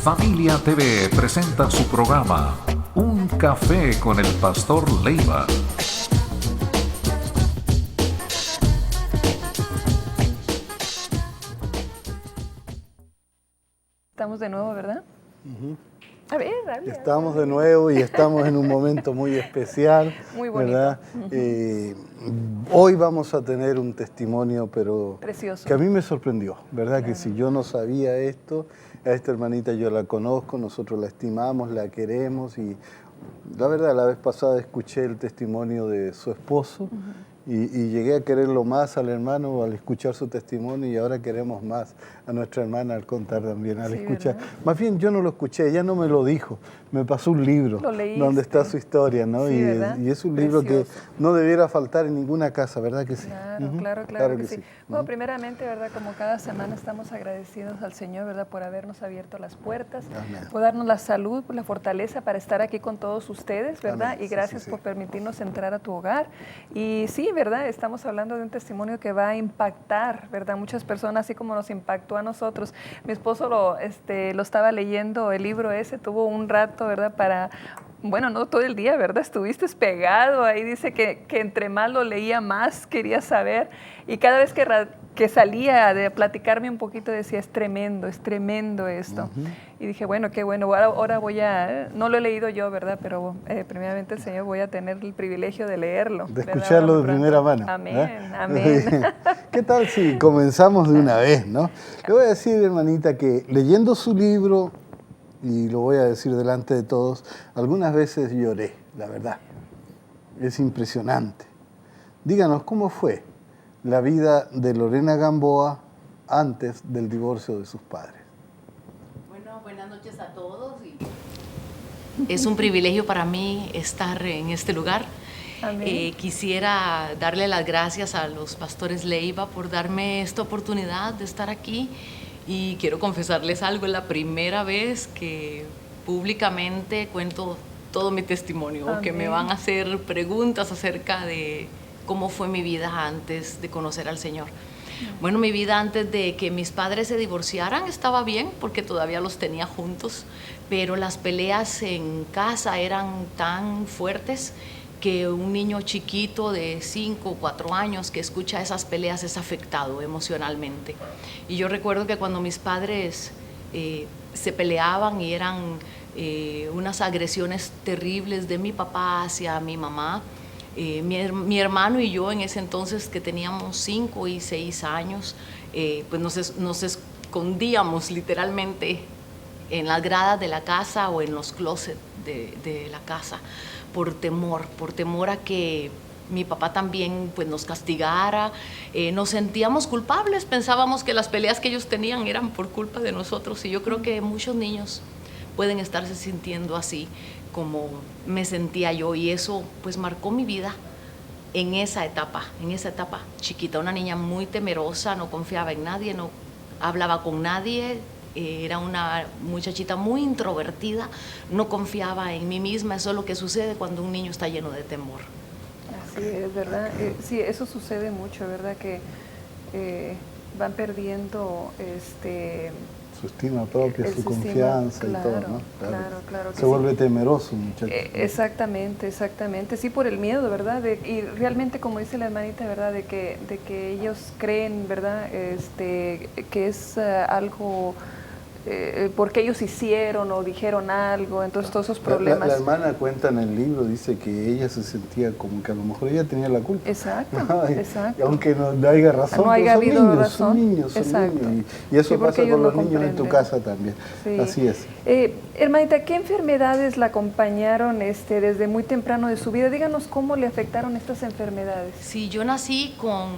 Familia TV presenta su programa Un Café con el Pastor Leiva. Estamos de nuevo, ¿verdad? A ver, habla. Estamos de nuevo y estamos en un momento muy especial. Muy bonito. ¿Verdad? Hoy vamos a tener un testimonio, pero precioso, que a mí me sorprendió, ¿verdad? Que si yo no sabía esto, a esta hermanita yo la conozco, nosotros la estimamos, la queremos y la verdad la vez pasada escuché el testimonio de su esposo. Y llegué a quererlo más al hermano al escuchar su testimonio y ahora queremos más a nuestra hermana al contar también, al escuchar. ¿Verdad? Más bien yo no lo escuché, ella no me lo dijo, me pasó un libro donde está su historia, ¿no? Sí, y es un libro que no debiera faltar en ninguna casa, ¿verdad que sí? Claro que sí. Bueno, primeramente, ¿verdad? Como cada semana estamos agradecidos al Señor, ¿verdad? Por habernos abierto las puertas, por darnos la salud, por la fortaleza para estar aquí con todos ustedes, ¿verdad? Amén. Y gracias por permitirnos entrar a tu hogar. Y sí, ¿verdad? Estamos hablando de un testimonio que va a impactar, ¿verdad? Muchas personas, así como nos impactó a nosotros. Mi esposo lo estaba leyendo, el libro ese, tuvo un rato, ¿verdad? Bueno, no todo el día, ¿verdad? Estuviste pegado, ahí dice que entre más lo leía, más quería saber. Y cada vez que salía de platicarme un poquito decía, es tremendo esto. Y dije, bueno, qué bueno, ahora voy a, no lo he leído yo, ¿verdad? Pero primeramente el Señor voy a tener el privilegio de leerlo. De escucharlo de primera mano. Amén, amén. ¿Qué tal si comenzamos de una vez, no? Le voy a decir, hermanita, que leyendo su libro, y lo voy a decir delante de todos, algunas veces lloré, la verdad. Es impresionante. Díganos, ¿cómo fue la vida de Lorena Gamboa antes del divorcio de sus padres? Bueno, buenas noches a todos. Es un privilegio para mí estar en este lugar. Quisiera darle las gracias a los pastores Leiva por darme esta oportunidad de estar aquí. Y quiero confesarles algo, es la primera vez que públicamente cuento todo mi testimonio, que me van a hacer preguntas acerca de cómo fue mi vida antes de conocer al Señor. Bueno, mi vida antes de que mis padres se divorciaran estaba bien porque todavía los tenía juntos, pero las peleas en casa eran tan fuertes que un niño chiquito de 5 o 4 años que escucha esas peleas es afectado emocionalmente. Y yo recuerdo que cuando mis padres se peleaban y eran unas agresiones terribles de mi papá hacia mi mamá, mi hermano y yo en ese entonces que teníamos 5 y 6 años, pues nos escondíamos literalmente en las gradas de la casa o en los closets de la casa. Por temor a que mi papá también pues, nos castigara, nos sentíamos culpables, pensábamos que las peleas que ellos tenían eran por culpa de nosotros y yo creo que muchos niños pueden estarse sintiendo así como me sentía yo y eso pues marcó mi vida en esa etapa chiquita, una niña muy temerosa, no confiaba en nadie, no hablaba con nadie. Era una muchachita muy introvertida, no confiaba en mí misma. Eso es lo que sucede cuando un niño está lleno de temor. Así es, ¿verdad? Sí, eso sucede mucho, ¿verdad? Que van perdiendo su estima propia, su confianza y todo, ¿no? Claro. Se vuelve temeroso, muchacho. Exactamente. Sí, por el miedo, ¿verdad? Y realmente, como dice la hermanita, ¿verdad? De que ellos creen, ¿verdad? Que es algo por qué ellos hicieron o dijeron algo, entonces todos esos problemas. La hermana cuenta en el libro, dice que ella se sentía como que a lo mejor ella tenía la culpa. Exacto, exacto. Aunque no haya razón, no haya habido niños, razón. Son niños. Y eso pasa con los niños en tu casa también. Sí. Así es. Hermanita, ¿qué enfermedades la acompañaron desde muy temprano de su vida? Díganos cómo le afectaron estas enfermedades. Sí, yo nací con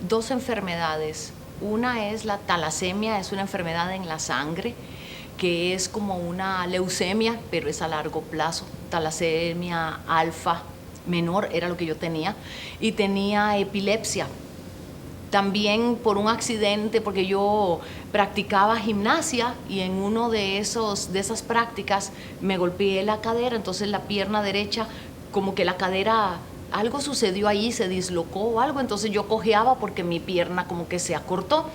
2 enfermedades. Una es la talasemia, es una enfermedad en la sangre, que es como una leucemia, pero es a largo plazo. Talasemia alfa menor era lo que yo tenía, y tenía epilepsia. También por un accidente, porque yo practicaba gimnasia y en uno de esas prácticas me golpeé la cadera, entonces la pierna derecha, como que la cadera, algo sucedió ahí, se dislocó o algo, entonces yo cojeaba porque mi pierna como que se acortó.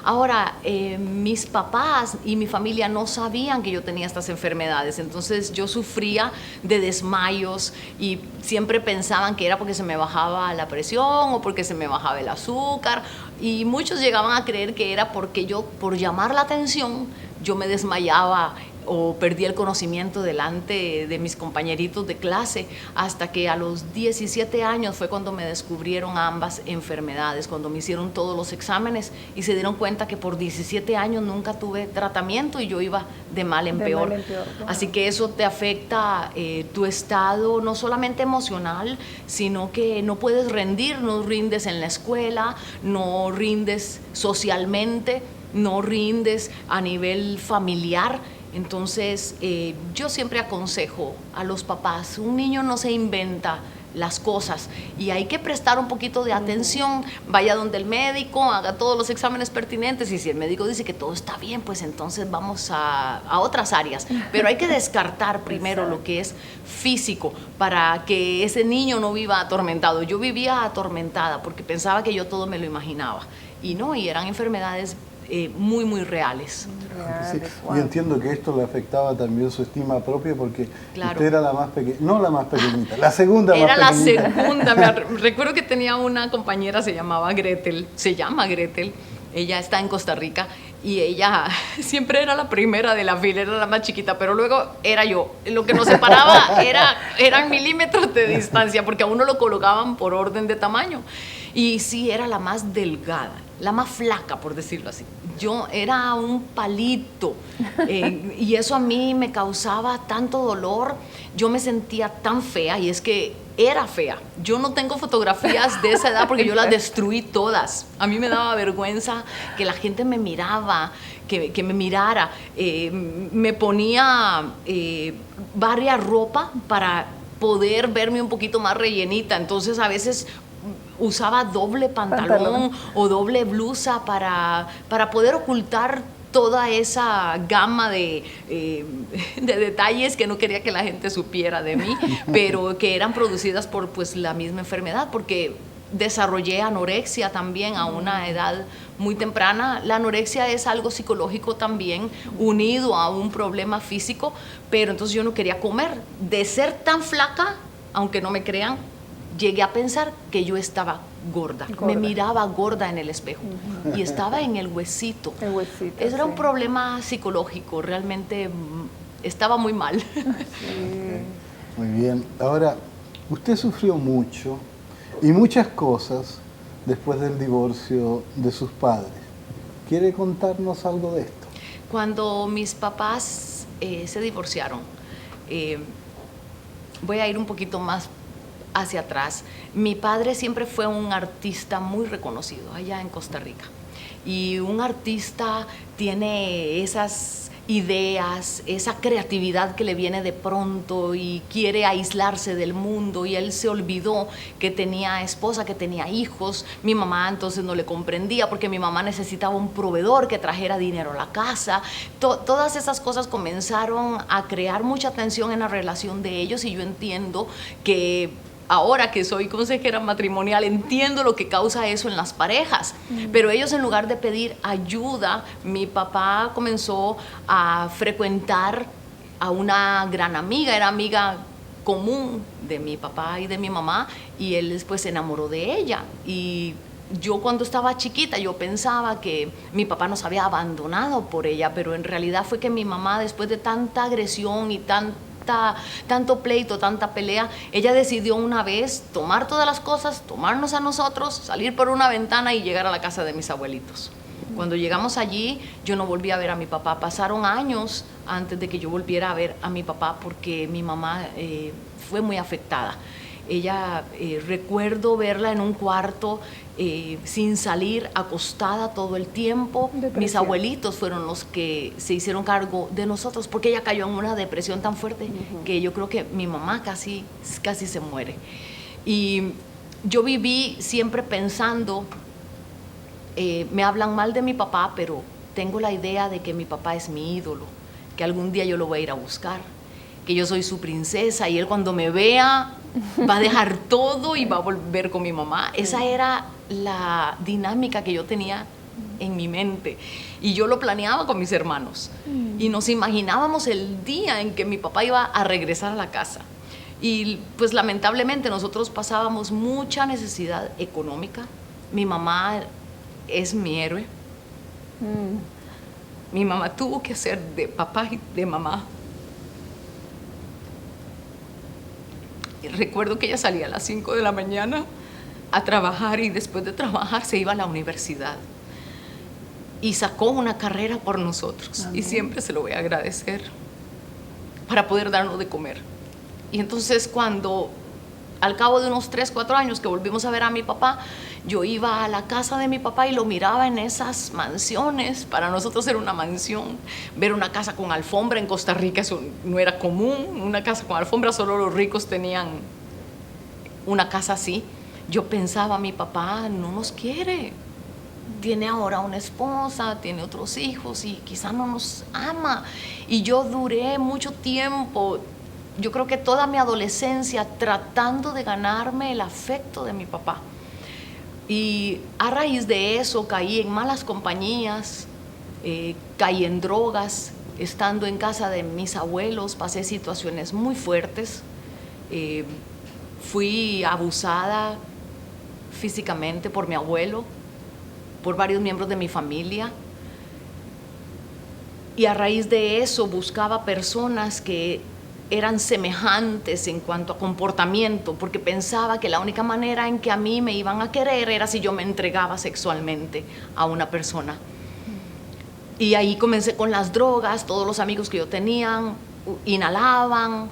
Ahora, mis papás y mi familia no sabían que yo tenía estas enfermedades, entonces yo sufría de desmayos y siempre pensaban que era porque se me bajaba la presión o porque se me bajaba el azúcar, y muchos llegaban a creer que era porque yo, por llamar la atención, yo me desmayaba o perdí el conocimiento delante de mis compañeritos de clase, hasta que a los 17 años fue cuando me descubrieron ambas enfermedades, cuando me hicieron todos los exámenes y se dieron cuenta que por 17 años nunca tuve tratamiento y yo iba de mal en peor. Así que eso te afecta tu estado no solamente emocional, sino que no puedes rendir, no rindes en la escuela, no rindes socialmente, no rindes a nivel familiar. Entonces, yo siempre aconsejo a los papás, un niño no se inventa las cosas y hay que prestar un poquito de atención, vaya donde el médico, haga todos los exámenes pertinentes y si el médico dice que todo está bien, pues entonces vamos a otras áreas, pero hay que descartar primero lo que es físico para que ese niño no viva atormentado. Yo vivía atormentada porque pensaba que yo todo me lo imaginaba y no, y eran enfermedades muy, muy reales. Sí. Wow. Y entiendo que esto le afectaba también su estima propia porque usted era la más pequeña, no la más pequeñita, la segunda más pequeñita. Era la segunda. Recuerdo que tenía una compañera, se llama Gretel, ella está en Costa Rica y ella siempre era la primera de la fila, era la más chiquita, pero luego era yo. Lo que nos separaba eran milímetros de distancia porque a uno lo colocaban por orden de tamaño. Y sí, era la más delgada, la más flaca, por decirlo así. Yo era un palito y eso a mí me causaba tanto dolor. Yo me sentía tan fea y es que era fea. Yo no tengo fotografías de esa edad porque yo las destruí todas. A mí me daba vergüenza que la gente me miraba, que me mirara. Me ponía varias ropa para poder verme un poquito más rellenita. Entonces a veces usaba doble pantalón o doble blusa para poder ocultar toda esa gama de detalles que no quería que la gente supiera de mí, pero que eran producidas por pues la misma enfermedad, porque desarrollé anorexia también a una edad muy temprana. La anorexia es algo psicológico también, unido a un problema físico, pero entonces yo no quería comer. De ser tan flaca, aunque no me crean, llegué a pensar que yo estaba gorda. Me miraba gorda en el espejo y estaba en el huesito. Eso era un problema psicológico, realmente estaba muy mal. Sí. Muy bien. Ahora, usted sufrió mucho y muchas cosas después del divorcio de sus padres. ¿Quiere contarnos algo de esto? Cuando mis papás se divorciaron, voy a ir un poquito más hacia atrás. Mi padre siempre fue un artista muy reconocido allá en Costa Rica y un artista tiene esas ideas, esa creatividad que le viene de pronto y quiere aislarse del mundo, y él se olvidó que tenía esposa, que tenía hijos. Mi mamá entonces no le comprendía porque mi mamá necesitaba un proveedor que trajera dinero a la casa. Todas esas cosas comenzaron a crear mucha tensión en la relación de ellos, y yo entiendo que ahora que soy consejera matrimonial, entiendo lo que causa eso en las parejas. Pero ellos, en lugar de pedir ayuda, mi papá comenzó a frecuentar a una gran amiga, era amiga común de mi papá y de mi mamá, y él después se enamoró de ella. Y yo cuando estaba chiquita, yo pensaba que mi papá nos había abandonado por ella, pero en realidad fue que mi mamá, después de tanta agresión y tanto pleito, tanta pelea, ella decidió una vez tomar todas las cosas, tomarnos a nosotros, salir por una ventana y llegar a la casa de mis abuelitos. Cuando llegamos allí, yo no volví a ver a mi papá. Pasaron años antes de que yo volviera a ver a mi papá porque mi mamá fue muy afectada. Ella, recuerdo verla en un cuarto sin salir, acostada todo el tiempo. Depresión. Mis abuelitos fueron los que se hicieron cargo de nosotros porque ella cayó en una depresión tan fuerte que yo creo que mi mamá casi se muere. Y yo viví siempre pensando, me hablan mal de mi papá, pero tengo la idea de que mi papá es mi ídolo, que algún día yo lo voy a ir a buscar, que yo soy su princesa y él cuando me vea va a dejar todo y va a volver con mi mamá. Esa era la dinámica que yo tenía en mi mente y yo lo planeaba con mis hermanos y nos imaginábamos el día en que mi papá iba a regresar a la casa. Y pues lamentablemente nosotros pasábamos mucha necesidad económica. Mi mamá es mi héroe. Mi mamá tuvo que ser de papá y de mamá. Y recuerdo que ella salía a las 5 de la mañana a trabajar y después de trabajar se iba a la universidad. Y sacó una carrera por nosotros. Amén. Y siempre se lo voy a agradecer para poder darnos de comer. Y entonces cuando al cabo de unos 3, 4 años que volvimos a ver a mi papá, yo iba a la casa de mi papá y lo miraba en esas mansiones. Para nosotros era una mansión. Ver una casa con alfombra en Costa Rica, eso no era común. Una casa con alfombra, solo los ricos tenían una casa así. Yo pensaba, mi papá no nos quiere. Tiene ahora una esposa, tiene otros hijos y quizá no nos ama. Y yo duré mucho tiempo, yo creo que toda mi adolescencia, tratando de ganarme el afecto de mi papá. Y a raíz de eso caí en malas compañías, caí en drogas, estando en casa de mis abuelos, pasé situaciones muy fuertes, fui abusada físicamente por mi abuelo, por varios miembros de mi familia. Y a raíz de eso buscaba personas que eran semejantes en cuanto a comportamiento, porque pensaba que la única manera en que a mí me iban a querer era si yo me entregaba sexualmente a una persona. Y ahí comencé con las drogas. Todos los amigos que yo tenía inhalaban.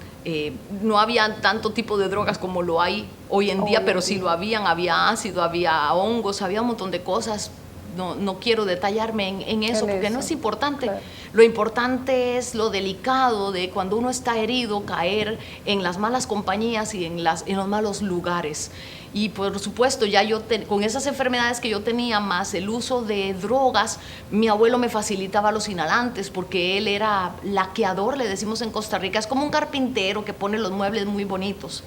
No había tanto tipo de drogas como lo hay hoy en día, pero sí lo habían. Había ácido, había hongos, había un montón de cosas. No quiero detallarme en eso porque no es importante. Claro. Lo importante es lo delicado de cuando uno está herido, caer en las malas compañías y en los malos lugares. Y por supuesto, ya yo con esas enfermedades que yo tenía, más el uso de drogas, mi abuelo me facilitaba los inhalantes porque él era laqueador, le decimos en Costa Rica. Es como un carpintero que pone los muebles muy bonitos.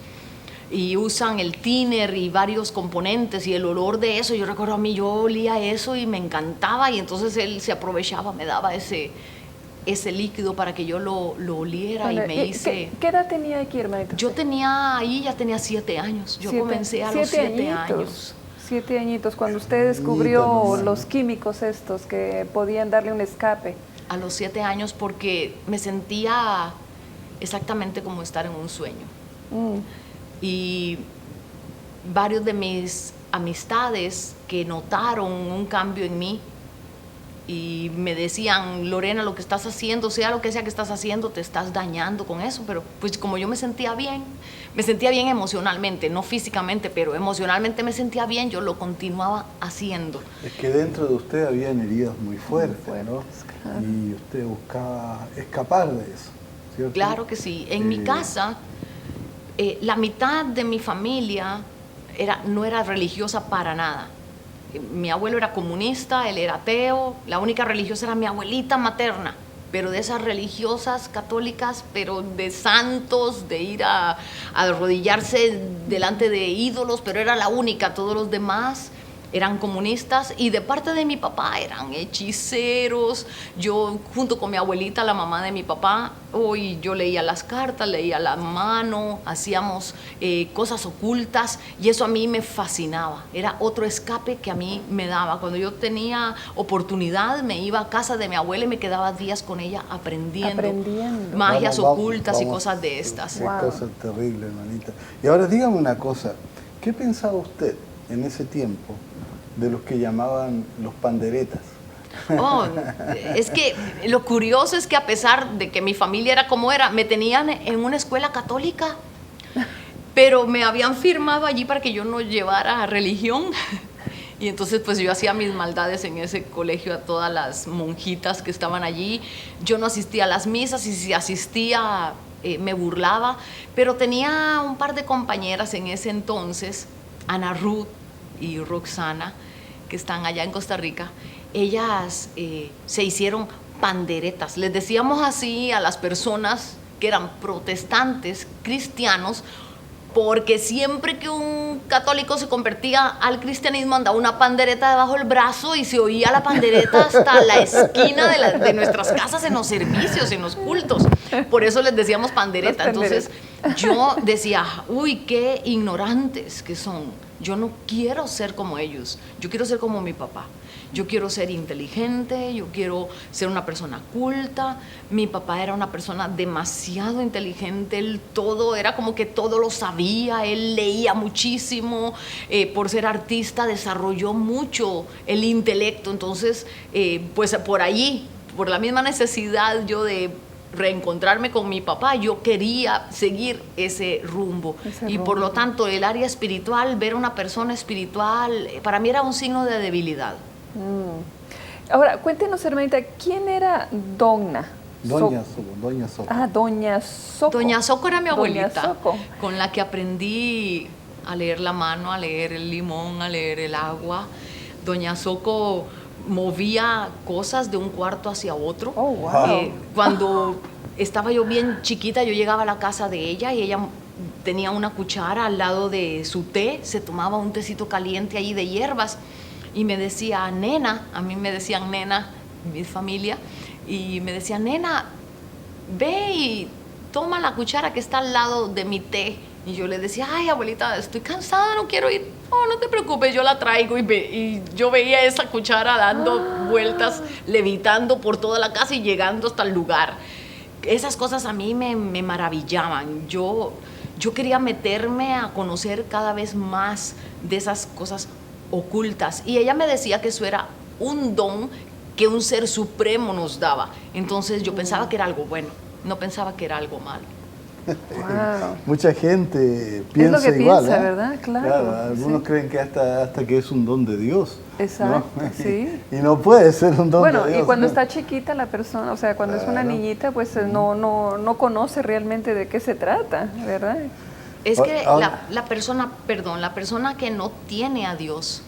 Y usan el thinner y varios componentes y el olor de eso, yo recuerdo a mí, yo olía eso y me encantaba y entonces él se aprovechaba, me daba ese líquido para que yo lo oliera. Vale. Y me hice... ¿Qué edad tenía aquí, hermanito? Yo ya tenía 7 años, yo comencé a los 7 años. 7 añitos, cuando usted descubrió los químicos estos que podían darle un escape. A los 7 años porque me sentía exactamente como estar en un sueño. Y varios de mis amistades que notaron un cambio en mí y me decían, Lorena, lo que estás haciendo, sea lo que sea que estás haciendo, te estás dañando con eso. Pero pues como yo me sentía bien emocionalmente, no físicamente, pero emocionalmente me sentía bien, yo lo continuaba haciendo. Es que dentro de usted habían heridas muy fuertes, ¿no? Claro. Y usted buscaba escapar de eso, ¿cierto? Claro que sí. En mi casa... la mitad de mi familia no era religiosa para nada. Mi abuelo era comunista, él era ateo, la única religiosa era mi abuelita materna, pero de esas religiosas católicas, pero de santos, de ir a arrodillarse delante de ídolos, pero era la única. Todos los demás eran comunistas y de parte de mi papá eran hechiceros. Yo junto con mi abuelita, la mamá de mi papá, hoy yo leía las cartas, leía la mano, hacíamos cosas ocultas y eso a mí me fascinaba. Era otro escape que a mí me daba. Cuando yo tenía oportunidad me iba a casa de mi abuela y me quedaba días con ella aprendiendo. Magias ocultas y cosas de estas. Qué cosa terrible, hermanita. Y ahora dígame una cosa, ¿qué pensaba usted en ese tiempo de los que llamaban los panderetas? Oh, es que lo curioso es que a pesar de que mi familia era como era, me tenían en una escuela católica, pero me habían firmado allí para que yo no llevara religión. Y entonces pues yo hacía mis maldades en ese colegio a todas las monjitas que estaban allí. Yo no asistía a las misas y si asistía me burlaba, pero tenía un par de compañeras en ese entonces, Ana Ruth y Roxana, que están allá en Costa Rica. Ellas se hicieron panderetas. Les decíamos así a las personas que eran protestantes, cristianos, porque siempre que un católico se convertía al cristianismo andaba una pandereta debajo del brazo y se oía la pandereta hasta la esquina de nuestras casas en los servicios, en los cultos. Por eso les decíamos pandereta. Entonces yo decía, uy, qué ignorantes que son. Yo no quiero ser como ellos, yo quiero ser como mi papá. Yo quiero ser inteligente, yo quiero ser una persona culta. Mi papá era una persona demasiado inteligente, él era como que todo lo sabía, él leía muchísimo, por ser artista desarrolló mucho el intelecto. Entonces, pues por allí, por la misma necesidad yo de reencontrarme con mi papá, yo quería seguir ese rumbo. Y por lo tanto, el área espiritual, ver a una persona espiritual, para mí era un signo de debilidad. Ahora, cuéntenos, hermanita, ¿quién era Doña Doña Soco. Ah, Doña Soco. Doña Soco era mi abuelita, con la que aprendí a leer la mano, a leer el limón, a leer el agua. Doña Soco movía cosas de un cuarto hacia otro. Oh, wow. Cuando estaba yo bien chiquita, yo llegaba a la casa de ella y ella tenía una cuchara al lado de su té, se tomaba un tecito caliente ahí de hierbas. Y me decía, nena, a mí me decían nena, mi familia, y me decía, nena, ve y toma la cuchara que está al lado de mi té. Y yo le decía, ay, abuelita, estoy cansada, no quiero ir. Oh, no te preocupes, yo la traigo. Y yo veía esa cuchara dando vueltas, levitando por toda la casa y llegando hasta el lugar. Esas cosas a mí me maravillaban. Yo quería meterme a conocer cada vez más de esas cosas ocultas, y ella me decía que eso era un don que un ser supremo nos daba. Entonces yo pensaba que era algo bueno, no pensaba que era algo malo. Wow. Mucha gente piensa es lo que igual, piensa, ¿verdad? Claro, algunos creen que hasta que es un don de Dios. Exacto, ¿no? sí. Y no puede ser un don de Dios. Bueno, y cuando está chiquita la persona, o sea, cuando es una niñita, pues no conoce realmente de qué se trata, ¿verdad? Es que la persona que no tiene a Dios,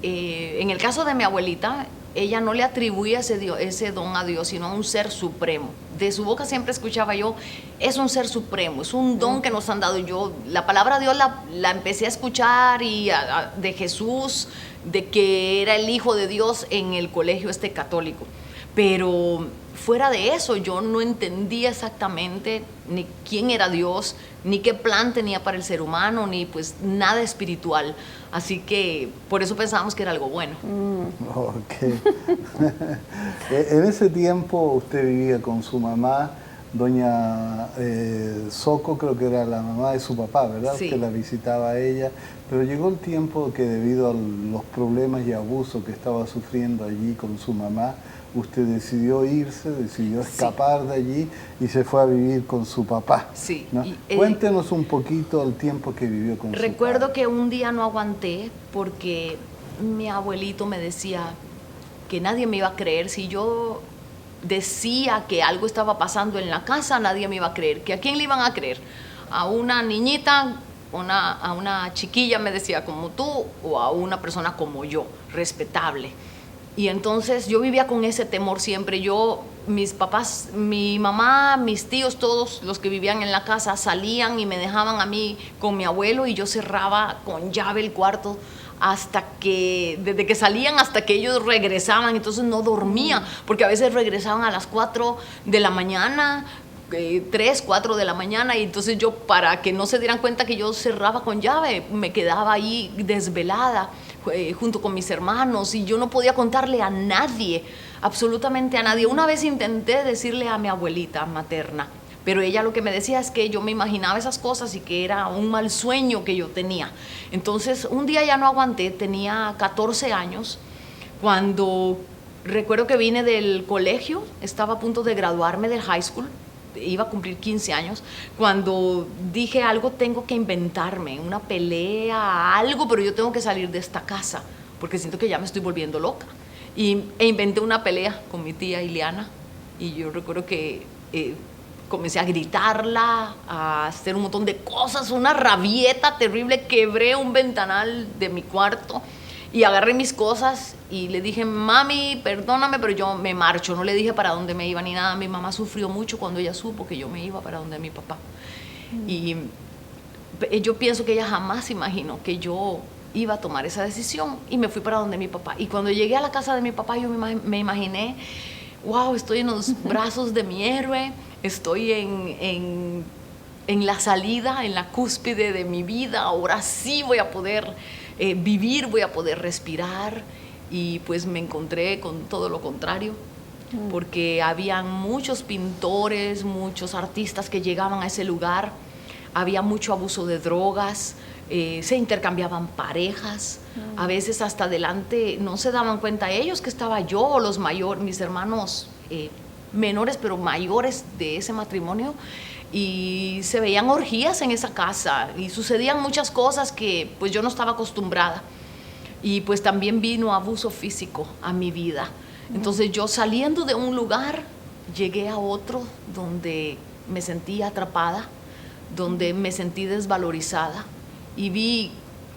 en el caso de mi abuelita, ella no le atribuía ese don a Dios, sino a un ser supremo. De su boca siempre escuchaba yo, es un ser supremo, es un don que nos han dado. Yo la palabra Dios la empecé a escuchar de Jesús, de que era el Hijo de Dios en el colegio católico. Pero fuera de eso, yo no entendía exactamente ni quién era Dios, ni qué plan tenía para el ser humano, ni pues nada espiritual. Así que por eso pensábamos que era algo bueno. Okay. En ese tiempo usted vivía con su mamá, doña Soco, creo que era la mamá de su papá, ¿verdad? Sí. Usted la visitaba a ella, pero llegó el tiempo que debido a los problemas y abusos que estaba sufriendo allí con su mamá, usted decidió irse, decidió escapar de allí y se fue a vivir con su papá. Sí. ¿No? Cuéntenos un poquito el tiempo que vivió con su papá. Recuerdo que un día no aguanté porque mi abuelito me decía que nadie me iba a creer. Si yo decía que algo estaba pasando en la casa, nadie me iba a creer. ¿Que a quién le iban a creer? ¿A una niñita, a una chiquilla, me decía, como tú, o a una persona como yo, respetable? Y entonces yo vivía con ese temor siempre. Mis papás, mi mamá, mis tíos, todos los que vivían en la casa salían y me dejaban a mí con mi abuelo y yo cerraba con llave el cuarto hasta desde que salían hasta que ellos regresaban, entonces no dormía, porque a veces regresaban a las 4 de la mañana, 3, 4 de la mañana, y entonces yo, para que no se dieran cuenta que yo cerraba con llave, me quedaba ahí desvelada junto con mis hermanos, y yo no podía contarle a nadie, absolutamente a nadie. Una vez intenté decirle a mi abuelita materna, pero ella lo que me decía es que yo me imaginaba esas cosas y que era un mal sueño que yo tenía. Entonces un día ya no aguanté, tenía 14 años, cuando recuerdo que vine del colegio, estaba a punto de graduarme del high school, iba a cumplir 15 años, cuando dije algo tengo que inventarme, una pelea, algo, pero yo tengo que salir de esta casa, porque siento que ya me estoy volviendo loca. E inventé una pelea con mi tía Ileana, y yo recuerdo que comencé a gritarla, a hacer un montón de cosas, una rabieta terrible, quebré un ventanal de mi cuarto y agarré mis cosas y le dije, mami, perdóname, pero yo me marcho. No le dije para dónde me iba ni nada. Mi mamá sufrió mucho cuando ella supo que yo me iba para donde mi papá. Y yo pienso que ella jamás imaginó que yo iba a tomar esa decisión, y me fui para donde mi papá. Y cuando llegué a la casa de mi papá, yo me imaginé, wow, estoy en los brazos de mi héroe, estoy en la salida, en la cúspide de mi vida, ahora sí voy a poder vivir, voy a poder respirar. Y pues me encontré con todo lo contrario, porque habían muchos pintores, muchos artistas que llegaban a ese lugar, había mucho abuso de drogas, se intercambiaban parejas, a veces hasta adelante no se daban cuenta ellos que estaba yo o los mayores, mis hermanos menores pero mayores de ese matrimonio, y se veían orgías en esa casa y sucedían muchas cosas que pues yo no estaba acostumbrada. Y pues también vino abuso físico a mi vida. Entonces yo, saliendo de un lugar, llegué a otro donde me sentí atrapada, donde me sentí desvalorizada, y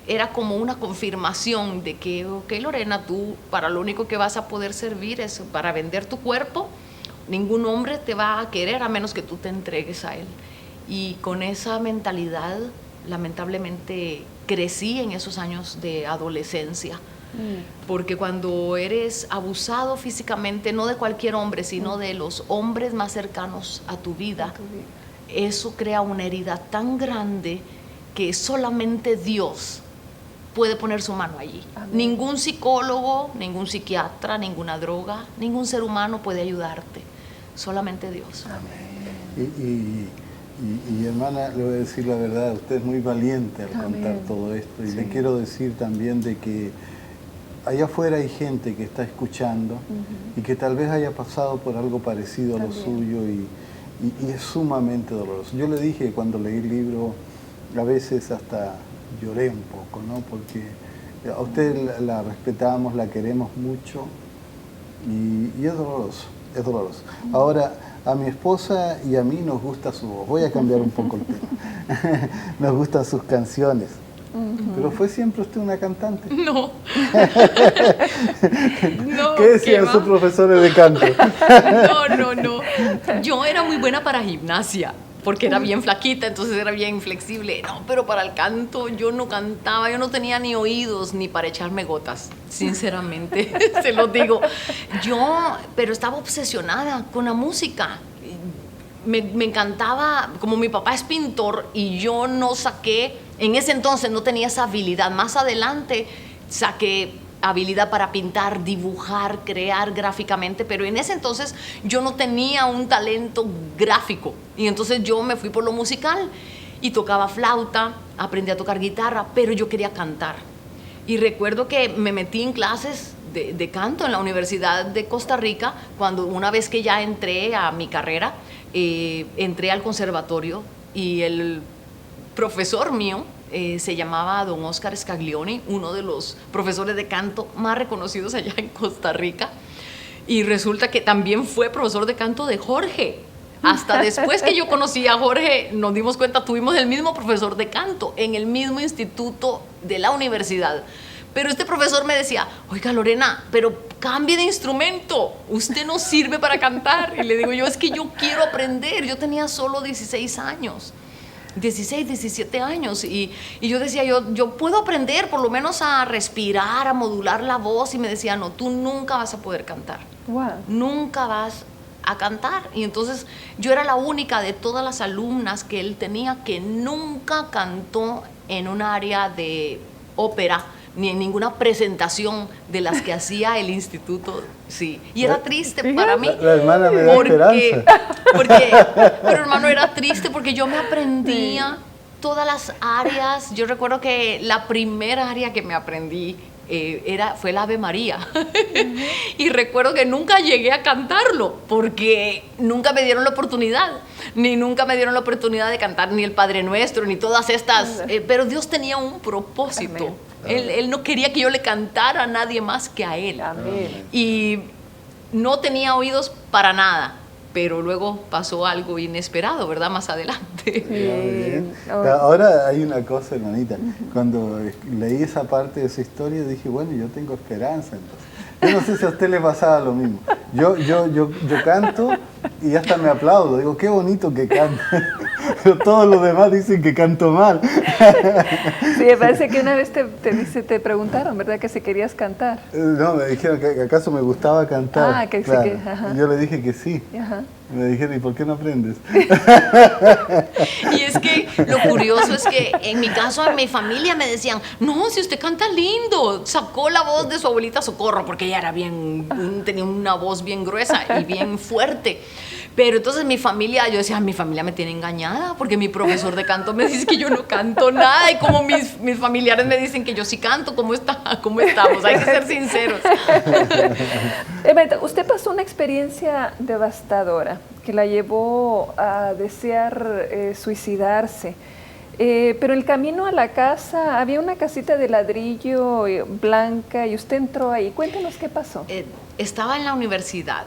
era como una confirmación de que, ok, Lorena, tú para lo único que vas a poder servir es para vender tu cuerpo. Ningún hombre te va a querer a menos que tú te entregues a él. Y con esa mentalidad, lamentablemente, crecí en esos años de adolescencia, porque cuando eres abusado físicamente, no de cualquier hombre, sino de los hombres más cercanos a tu vida, eso crea una herida tan grande que solamente Dios puede poner su mano allí. Amén. Ningún psicólogo, ningún psiquiatra, ninguna droga, ningún ser humano puede ayudarte, solamente Dios. Amén. Y hermana, le voy a decir la verdad, usted es muy valiente al contar todo esto, y le quiero decir también de que allá afuera hay gente que está escuchando y que tal vez haya pasado por algo parecido a lo suyo, y es sumamente doloroso. Yo le dije cuando leí el libro, a veces hasta lloré un poco, ¿no? Porque a usted la respetamos, la queremos mucho, y es doloroso, es doloroso. Ahora, a mi esposa y a mí nos gusta su voz. Voy a cambiar un poco el tema. Nos gustan sus canciones. ¿Pero fue siempre usted una cantante? No. No, ¿qué decían sus profesores de canto? No. Yo era muy buena para gimnasia, porque era bien flaquita, entonces era bien flexible. No, pero para el canto yo no cantaba, yo no tenía ni oídos ni para echarme gotas, sinceramente, se lo digo. Pero estaba obsesionada con la música. Me encantaba, como mi papá es pintor y yo no saqué, en ese entonces no tenía esa habilidad. Más adelante saqué habilidad para pintar, dibujar, crear gráficamente, pero en ese entonces yo no tenía un talento gráfico, y entonces yo me fui por lo musical y tocaba flauta, aprendí a tocar guitarra, pero yo quería cantar. Y recuerdo que me metí en clases de canto en la Universidad de Costa Rica, cuando una vez que ya entré a mi carrera, entré al conservatorio, y el profesor mío se llamaba don Oscar Scaglioni, uno de los profesores de canto más reconocidos allá en Costa Rica, y resulta que también fue profesor de canto de Jorge. Hasta después que yo conocí a Jorge, nos dimos cuenta, tuvimos el mismo profesor de canto en el mismo instituto de la universidad. Pero este profesor me decía, oiga Lorena, pero cambie de instrumento, usted no sirve para cantar. Y le digo yo, es que yo quiero aprender, yo tenía solo 16 años. 16, 17 años y yo decía, yo puedo aprender por lo menos a respirar, a modular la voz, y me decía, no, tú nunca vas a poder cantar. Wow. Nunca vas a cantar. Y entonces yo era la única de todas las alumnas que él tenía que nunca cantó en un área de ópera, ni en ninguna presentación de las que hacía el instituto, sí. Y era triste para mí. La hermana me da esperanza. Pero hermano, era triste porque yo me aprendía todas las áreas. Yo recuerdo que la primera área que me aprendí fue el Ave María. Y recuerdo que nunca llegué a cantarlo porque nunca me dieron la oportunidad, nunca me dieron la oportunidad de cantar ni el Padre Nuestro, ni todas estas, pero Dios tenía un propósito. Él no quería que yo le cantara a nadie más que a Él. Amén. Y no tenía oídos para nada, pero luego pasó algo inesperado, ¿verdad? Más adelante. Sí. Ahora hay una cosa, hermanita. Cuando leí esa parte de esa historia dije, bueno, yo tengo esperanza entonces. Yo no sé si a usted le pasaba lo mismo. Yo canto y hasta me aplaudo. Digo, qué bonito que canta. Pero todos los demás dicen que canto mal. Sí, me parece que una vez te preguntaron, ¿verdad? Que si querías cantar. No, me dijeron que acaso me gustaba cantar. Ah, que claro. sí que... Ajá. Yo le dije que sí. Ajá. Me dijeron, ¿y por qué no aprendes? Y es que lo curioso es que en mi caso, en mi familia me decían, no, si usted canta lindo, sacó la voz de su abuelita Socorro, porque ella era tenía una voz bien gruesa y bien fuerte. Pero entonces mi familia, yo decía, mi familia me tiene engañada, porque mi profesor de canto me dice que yo no canto nada, y como mis familiares me dicen que yo sí canto, ¿cómo estamos? Hay que ser sinceros. Usted pasó una experiencia devastadora que la llevó a desear suicidarse. Pero el camino a la casa, había una casita de ladrillo blanca y usted entró ahí. Cuéntenos qué pasó. Estaba en la universidad.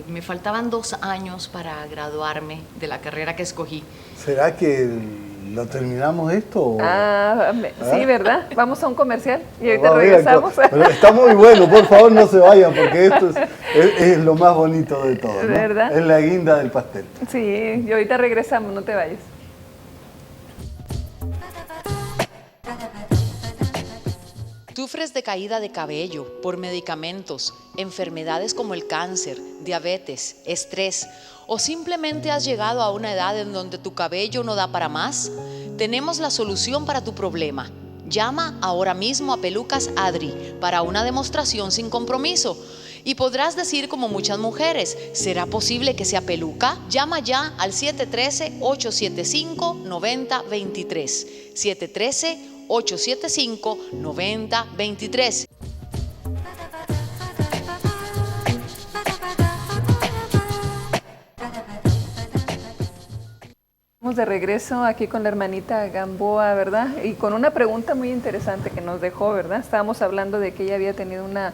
Me faltaban 2 años para graduarme de la carrera que escogí. ¿Será que lo terminamos esto? Sí, ¿verdad? Vamos a un comercial y ahorita regresamos. Pero está muy bueno, por favor no se vayan, porque esto es lo más bonito de todo, ¿no? ¿Verdad? Es la guinda del pastel. Sí, y ahorita regresamos, no te vayas. Sufres de caída de cabello por medicamentos, enfermedades como el cáncer, diabetes, estrés, o simplemente has llegado a una edad en donde tu cabello no da para más. Tenemos la solución para tu problema. Llama ahora mismo a Pelucas Adri para una demostración sin compromiso. Y podrás decir como muchas mujeres, ¿será posible que sea peluca? Llama ya al 713-875-9023. 713-875-9023. Estamos de regreso aquí con la hermanita Gamboa, ¿verdad? Y con una pregunta muy interesante que nos dejó, ¿verdad? Estábamos hablando de que ella había tenido una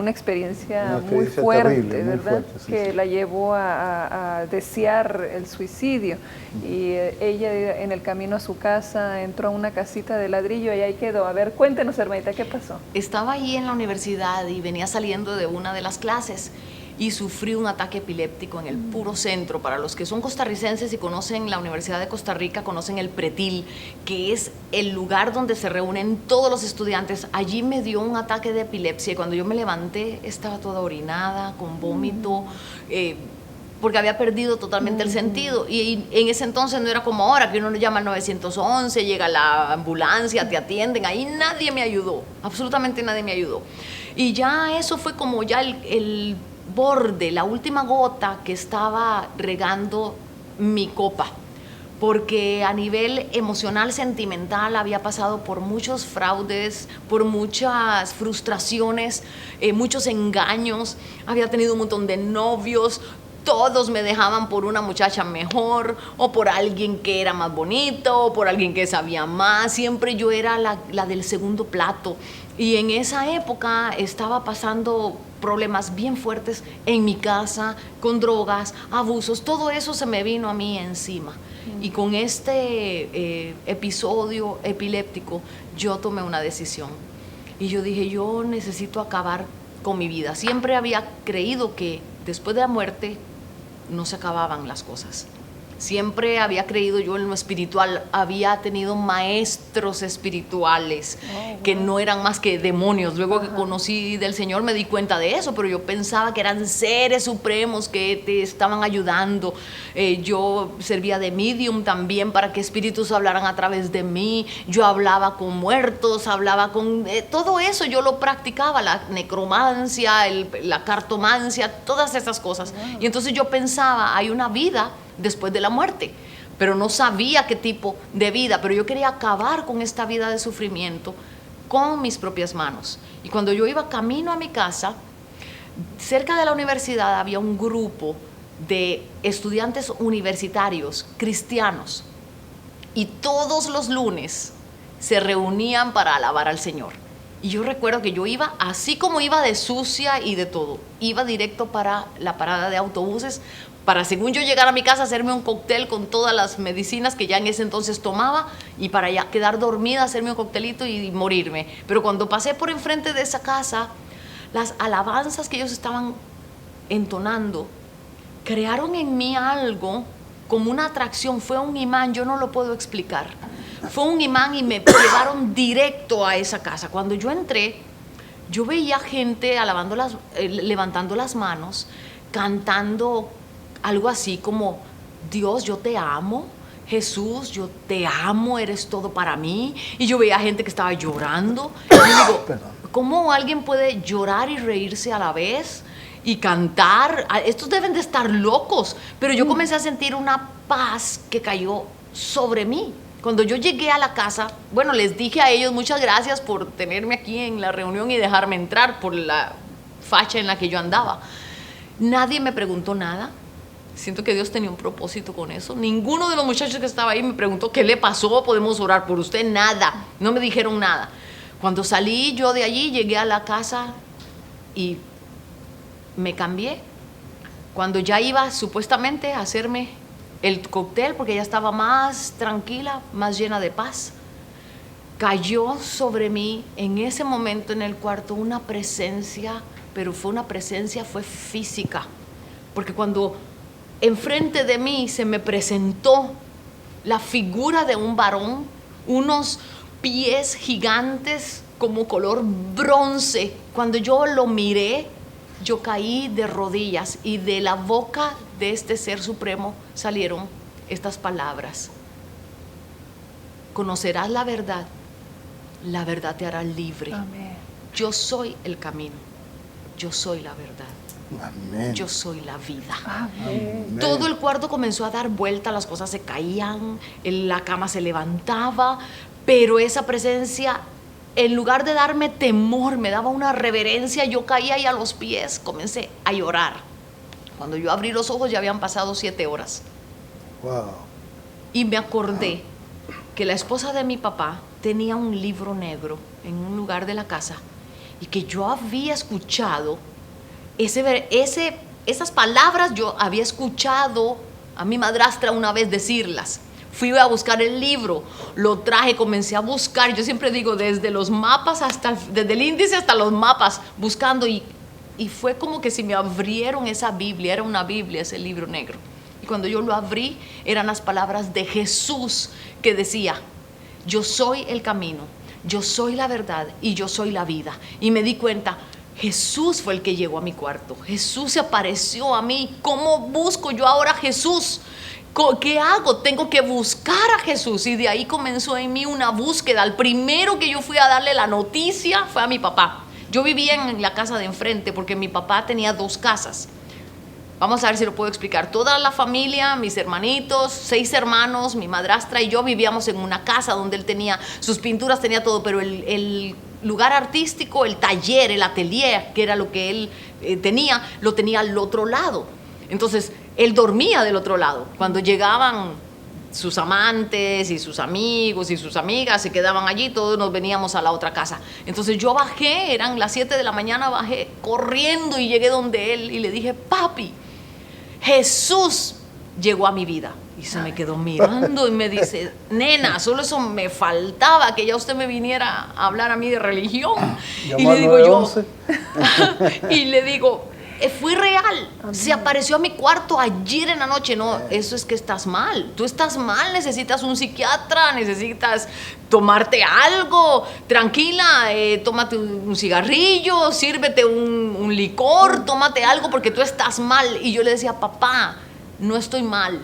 experiencia muy fuerte, terrible, ¿verdad? muy fuerte, sí, que sí. la llevó a desear el suicidio. Y ella en el camino a su casa entró a una casita de ladrillo y ahí quedó. A ver, cuéntenos, hermanita, ¿qué pasó? Estaba ahí en la universidad y venía saliendo de una de las clases y sufrí un ataque epiléptico en el puro centro. Para los que son costarricenses y conocen la Universidad de Costa Rica, conocen el Pretil, que es el lugar donde se reúnen todos los estudiantes. Allí me dio un ataque de epilepsia y cuando yo me levanté estaba toda orinada, con vómito, porque había perdido totalmente el sentido. Y en ese entonces no era como ahora, que uno le llama al 911, llega la ambulancia, te atienden. Ahí nadie me ayudó, absolutamente nadie me ayudó. Y ya eso fue como ya el borde, la última gota que estaba regando mi copa, porque a nivel emocional, sentimental, había pasado por muchos fraudes, por muchas frustraciones, muchos engaños, había tenido un montón de novios, todos me dejaban por una muchacha mejor, o por alguien que era más bonito, o por alguien que sabía más. Siempre yo era la del segundo plato. Y en esa época estaba pasando problemas bien fuertes en mi casa, con drogas, abusos, todo eso se me vino a mí encima. Y con este episodio epiléptico, yo tomé una decisión. Y yo dije, yo necesito acabar con mi vida. Siempre había creído que después de la muerte no se acababan las cosas. Siempre había creído yo en lo espiritual, había tenido maestros espirituales que no eran más que demonios. Luego que conocí del Señor me di cuenta de eso, pero yo pensaba que eran seres supremos que te estaban ayudando. Yo servía de medium también para que espíritus hablaran a través de mí. Yo hablaba con muertos, hablaba con... todo eso yo lo practicaba, la necromancia, la cartomancia, todas esas cosas. Y entonces yo pensaba, hay una vida después de la muerte, pero no sabía qué tipo de vida, pero yo quería acabar con esta vida de sufrimiento con mis propias manos. Y cuando yo iba camino a mi casa, cerca de la universidad había un grupo de estudiantes universitarios cristianos y todos los lunes se reunían para alabar al Señor. Y yo recuerdo que yo iba, así como iba de sucia y de todo, iba directo para la parada de autobuses para, según yo llegar a mi casa, hacerme un cóctel con todas las medicinas que ya en ese entonces tomaba, y para ya quedar dormida, hacerme un coctelito y morirme. Pero cuando pasé por enfrente de esa casa, las alabanzas que ellos estaban entonando crearon en mí algo como una atracción. Fue un imán, yo no lo puedo explicar. Fue un imán y me llevaron directo a esa casa. Cuando yo entré, yo veía gente levantando las manos, cantando algo así como: Dios, yo te amo, Jesús, yo te amo, eres todo para mí. Y yo veía gente que estaba llorando. Y yo digo, ¿cómo alguien puede llorar y reírse a la vez y cantar? Estos deben de estar locos. Pero yo comencé a sentir una paz que cayó sobre mí. Cuando yo llegué a la casa, bueno, les dije a ellos muchas gracias por tenerme aquí en la reunión y dejarme entrar por la facha en la que yo andaba. Nadie me preguntó nada. Siento que Dios tenía un propósito con eso. Ninguno de los muchachos que estaba ahí me preguntó qué le pasó, podemos orar por usted, nada. No me dijeron nada. Cuando salí yo de allí, llegué a la casa y me cambié. Cuando ya iba supuestamente a hacerme el cóctel, porque ya estaba más tranquila, más llena de paz, cayó sobre mí en ese momento en el cuarto una presencia, pero fue física, porque cuando enfrente de mí se me presentó la figura de un varón, unos pies gigantes como color bronce. Cuando yo lo miré, yo caí de rodillas y de la boca de este ser supremo salieron estas palabras: conocerás la verdad te hará libre. Amén. Yo soy el camino, yo soy la verdad. Amén. Yo soy la vida. Amén. Todo el cuarto comenzó a dar vuelta, las cosas se caían, la cama se levantaba, pero esa presencia, en lugar de darme temor, me daba una reverencia. Yo caía ahí a los pies, comencé a llorar. Cuando yo abrí los ojos ya habían pasado 7 horas. Wow. Y me acordé que la esposa de mi papá tenía un libro negro en un lugar de la casa y que yo había escuchado esas palabras. Yo había escuchado a mi madrastra una vez decirlas. Fui a buscar el libro, lo traje, comencé a buscar. Yo siempre digo, desde los mapas desde el índice hasta los mapas, buscando, y fue como que si me abrieron esa Biblia. Era una Biblia, ese libro negro. Y cuando yo lo abrí, eran las palabras de Jesús, que decía: yo soy el camino, yo soy la verdad y yo soy la vida. Y me di cuenta, Jesús fue el que llegó a mi cuarto. Jesús se apareció a mí. ¿Cómo busco yo ahora a Jesús? ¿Qué hago? Tengo que buscar a Jesús. Y de ahí comenzó en mí una búsqueda. El primero que yo fui a darle la noticia fue a mi papá. Yo vivía en la casa de enfrente porque mi papá tenía 2 casas. Vamos a ver si lo puedo explicar. Toda la familia, mis hermanitos, 6 hermanos, mi madrastra y yo vivíamos en una casa donde él tenía sus pinturas, tenía todo, pero el lugar artístico, el taller, el atelier, que era lo que él tenía, lo tenía al otro lado. Entonces, él dormía del otro lado. Cuando llegaban sus amantes y sus amigos y sus amigas, se quedaban allí, todos nos veníamos a la otra casa. Entonces yo bajé, eran las 7 de la mañana, bajé corriendo y llegué donde él y le dije: papi, Jesús llegó a mi vida. Y se me quedó mirando y me dice: nena, solo eso me faltaba, que ya usted me viniera a hablar a mí de religión. Y le digo yo, y le digo, Fue real. Amén. Se apareció a mi cuarto ayer en la noche. No, eso es que estás mal. Tú estás mal, necesitas un psiquiatra, necesitas tomarte algo. Tranquila, tómate un cigarrillo, sírvete un licor, tómate algo porque tú estás mal. Y yo le decía, papá, no estoy mal.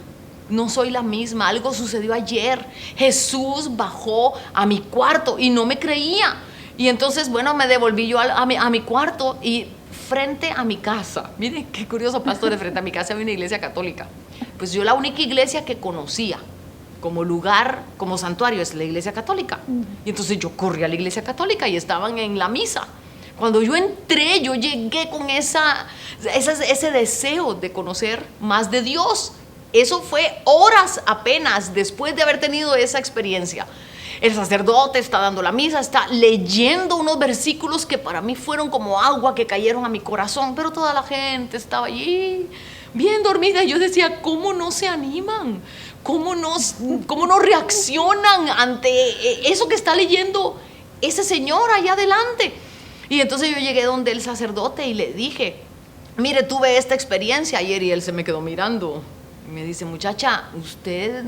No soy la misma, algo sucedió ayer. Jesús bajó a mi cuarto y no me creía. Y entonces, bueno, me devolví yo a mi cuarto y frente a mi casa, miren qué curioso, pastor, frente a mi casa había una iglesia católica. Pues yo la única iglesia que conocía como lugar, como santuario, es la iglesia católica. Y entonces yo corrí a la iglesia católica y estaban en la misa. Cuando yo entré, yo llegué con ese deseo de conocer más de Dios. Eso fue horas apenas después de haber tenido esa experiencia. El sacerdote está dando la misa, está leyendo unos versículos que para mí fueron como agua que cayeron a mi corazón, pero toda la gente estaba allí bien dormida. Y yo decía, ¿cómo no se animan? ¿Cómo no reaccionan ante eso que está leyendo ese señor allá adelante? Y entonces yo llegué donde el sacerdote y le dije, mire, tuve esta experiencia ayer, y él se me quedó mirando. Y me dice, muchacha, usted,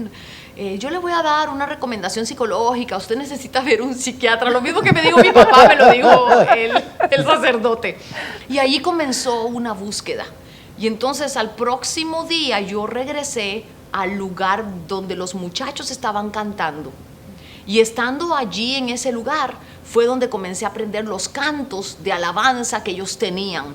yo le voy a dar una recomendación psicológica, usted necesita ver un psiquiatra. Lo mismo que me dijo mi papá, me lo dijo el sacerdote. Y ahí comenzó una búsqueda. Y entonces al próximo día yo regresé al lugar donde los muchachos estaban cantando. Y estando allí en ese lugar fue donde comencé a aprender los cantos de alabanza que ellos tenían.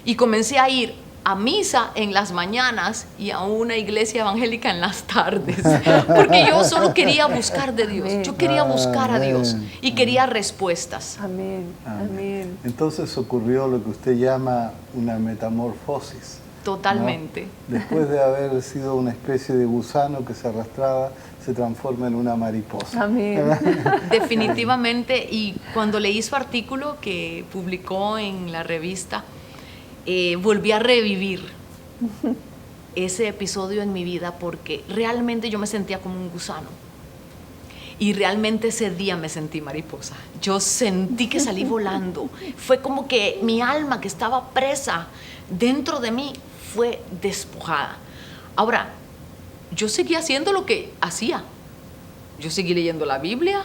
Y comencé a ir a misa en las mañanas y a una iglesia evangélica en las tardes, porque yo solo quería buscar de Dios. Yo quería buscar a Dios y quería respuestas. Amén, amén. Entonces ocurrió lo que usted llama una metamorfosis. Totalmente. ¿No? Después de haber sido una especie de gusano que se arrastraba, se transforma en una mariposa. Amén. Definitivamente. Y cuando leí su artículo que publicó en la revista, volví a revivir ese episodio en mi vida, porque realmente yo me sentía como un gusano y realmente ese día me sentí mariposa. Yo sentí que salí volando. Fue como que mi alma, que estaba presa dentro de mí, fue despojada. Ahora, yo seguí haciendo lo que hacía. Yo seguí leyendo la Biblia.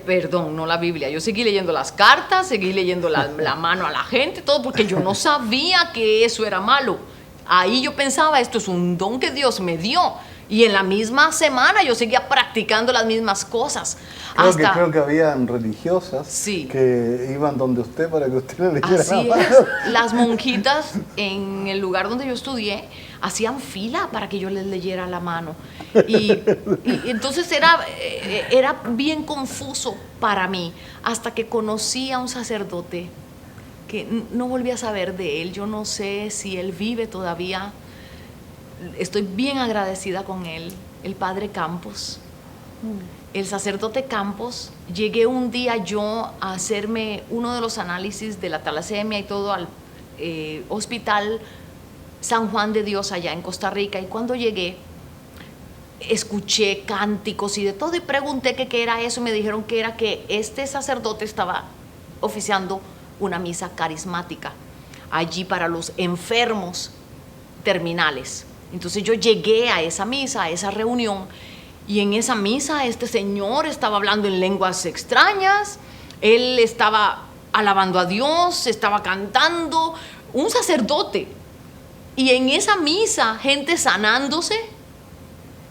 Perdón, no la Biblia, yo seguí leyendo las cartas, seguí leyendo la mano a la gente, todo, porque yo no sabía que eso era malo. Ahí yo pensaba, esto es un don que Dios me dio. Y en la misma semana yo seguía practicando las mismas cosas. Creo que habían religiosas, sí, que iban donde usted para que usted le leyera así la mano. es. Las monjitas en el lugar donde yo estudié hacían fila para que yo les leyera la mano. Y entonces era bien confuso para mí, hasta que conocí a un sacerdote que no volví a saber de él. Yo no sé si él vive todavía. Estoy bien agradecida con él, el padre Campos. El sacerdote Campos. Llegué un día yo a hacerme uno de los análisis de la talasemia y todo al hospital San Juan de Dios allá en Costa Rica, y cuando llegué escuché cánticos y de todo, y pregunté qué era eso, y me dijeron que era que este sacerdote estaba oficiando una misa carismática allí para los enfermos terminales. Entonces yo llegué a esa misa, a esa reunión, y en esa misa este señor estaba hablando en lenguas extrañas, él estaba alabando a Dios, estaba cantando, un sacerdote. Y en esa misa, gente sanándose,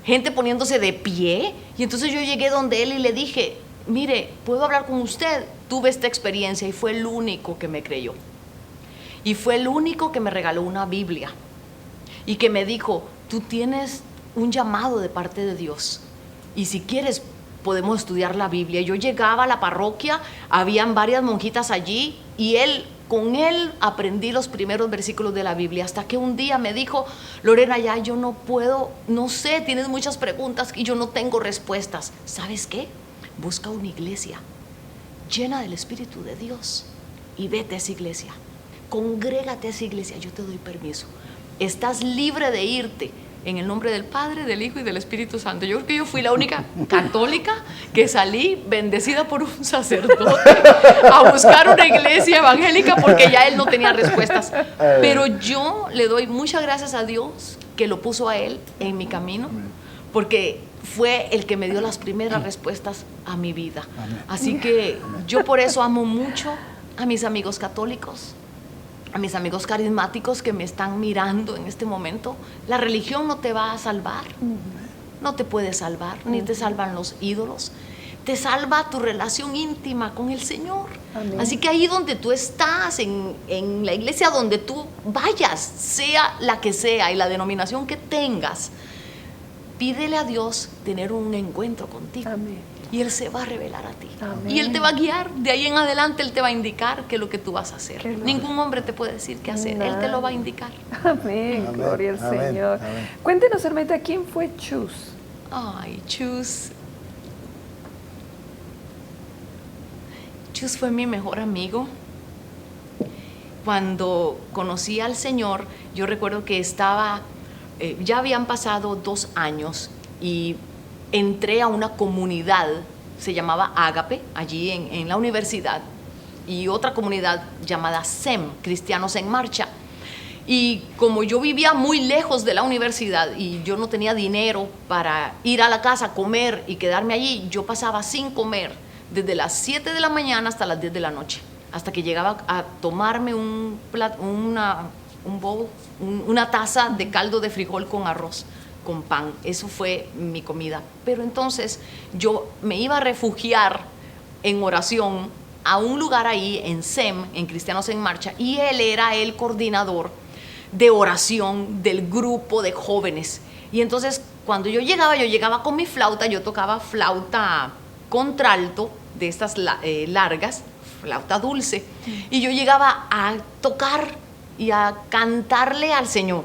gente poniéndose de pie. Y entonces yo llegué donde él y le dije, mire, ¿puedo hablar con usted? Tuve esta experiencia, y fue el único que me creyó. Y fue el único que me regaló una Biblia. Y que me dijo, tú tienes un llamado de parte de Dios. Y si quieres, podemos estudiar la Biblia. Yo llegaba a la parroquia, habían varias monjitas allí, y con él aprendí los primeros versículos de la Biblia, hasta que un día me dijo, Lorena, ya yo no puedo, no sé, tienes muchas preguntas y yo no tengo respuestas. ¿Sabes qué? Busca una iglesia llena del Espíritu de Dios y vete a esa iglesia, congrégate a esa iglesia, yo te doy permiso. Estás libre de irte en el nombre del Padre, del Hijo y del Espíritu Santo. Yo creo que yo fui la única católica que salí bendecida por un sacerdote a buscar una iglesia evangélica porque ya él no tenía respuestas. Pero yo le doy muchas gracias a Dios que lo puso a él en mi camino, porque fue el que me dio las primeras respuestas a mi vida. Así que yo por eso amo mucho a mis amigos católicos, a mis amigos carismáticos que me están mirando en este momento. La religión no te va a salvar, no te puede salvar, ni te salvan los ídolos. Te salva tu relación íntima con el Señor. Amén. Así que ahí donde tú estás, en la iglesia donde tú vayas, sea la que sea y la denominación que tengas, pídele a Dios tener un encuentro contigo. Amén. Y Él se va a revelar a ti. Amén. Y Él te va a guiar. De ahí en adelante Él te va a indicar qué es lo que tú vas a hacer. Ningún hombre te puede decir qué hacer. Él te lo va a indicar. Amén. Amén. Gloria al Señor. Amén. Cuéntenos, hermanita, ¿quién fue Chus? Ay, Chus fue mi mejor amigo. Cuando conocí al Señor, yo recuerdo que ya habían pasado 2 años y entré a una comunidad, se llamaba Ágape, allí en la universidad, y otra comunidad llamada SEM, Cristianos en Marcha. Y como yo vivía muy lejos de la universidad y yo no tenía dinero para ir a la casa a comer y quedarme allí, yo pasaba sin comer desde las 7 de la mañana hasta las 10 de la noche, hasta que llegaba a tomarme una taza de caldo de frijol con arroz, con pan. Eso fue mi comida. Pero entonces yo me iba a refugiar en oración a un lugar ahí en SEM, en Cristianos en Marcha, y él era el coordinador de oración del grupo de jóvenes. Y entonces cuando yo llegaba con mi flauta. Yo tocaba flauta contralto de estas largas, flauta dulce, y yo llegaba a tocar y a cantarle al Señor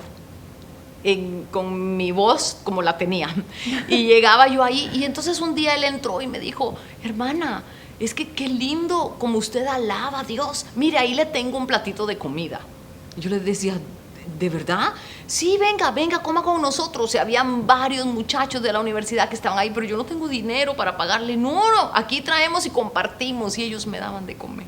con mi voz como la tenía, y llegaba yo ahí, y entonces un día él entró y me dijo: hermana, es que qué lindo como usted alaba a Dios, mire, ahí le tengo un platito de comida. Yo le decía: ¿de verdad? Sí, venga, coma con nosotros. O sea, habían varios muchachos de la universidad que estaban ahí, pero yo no tengo dinero para pagarle. No, aquí traemos y compartimos, y ellos me daban de comer.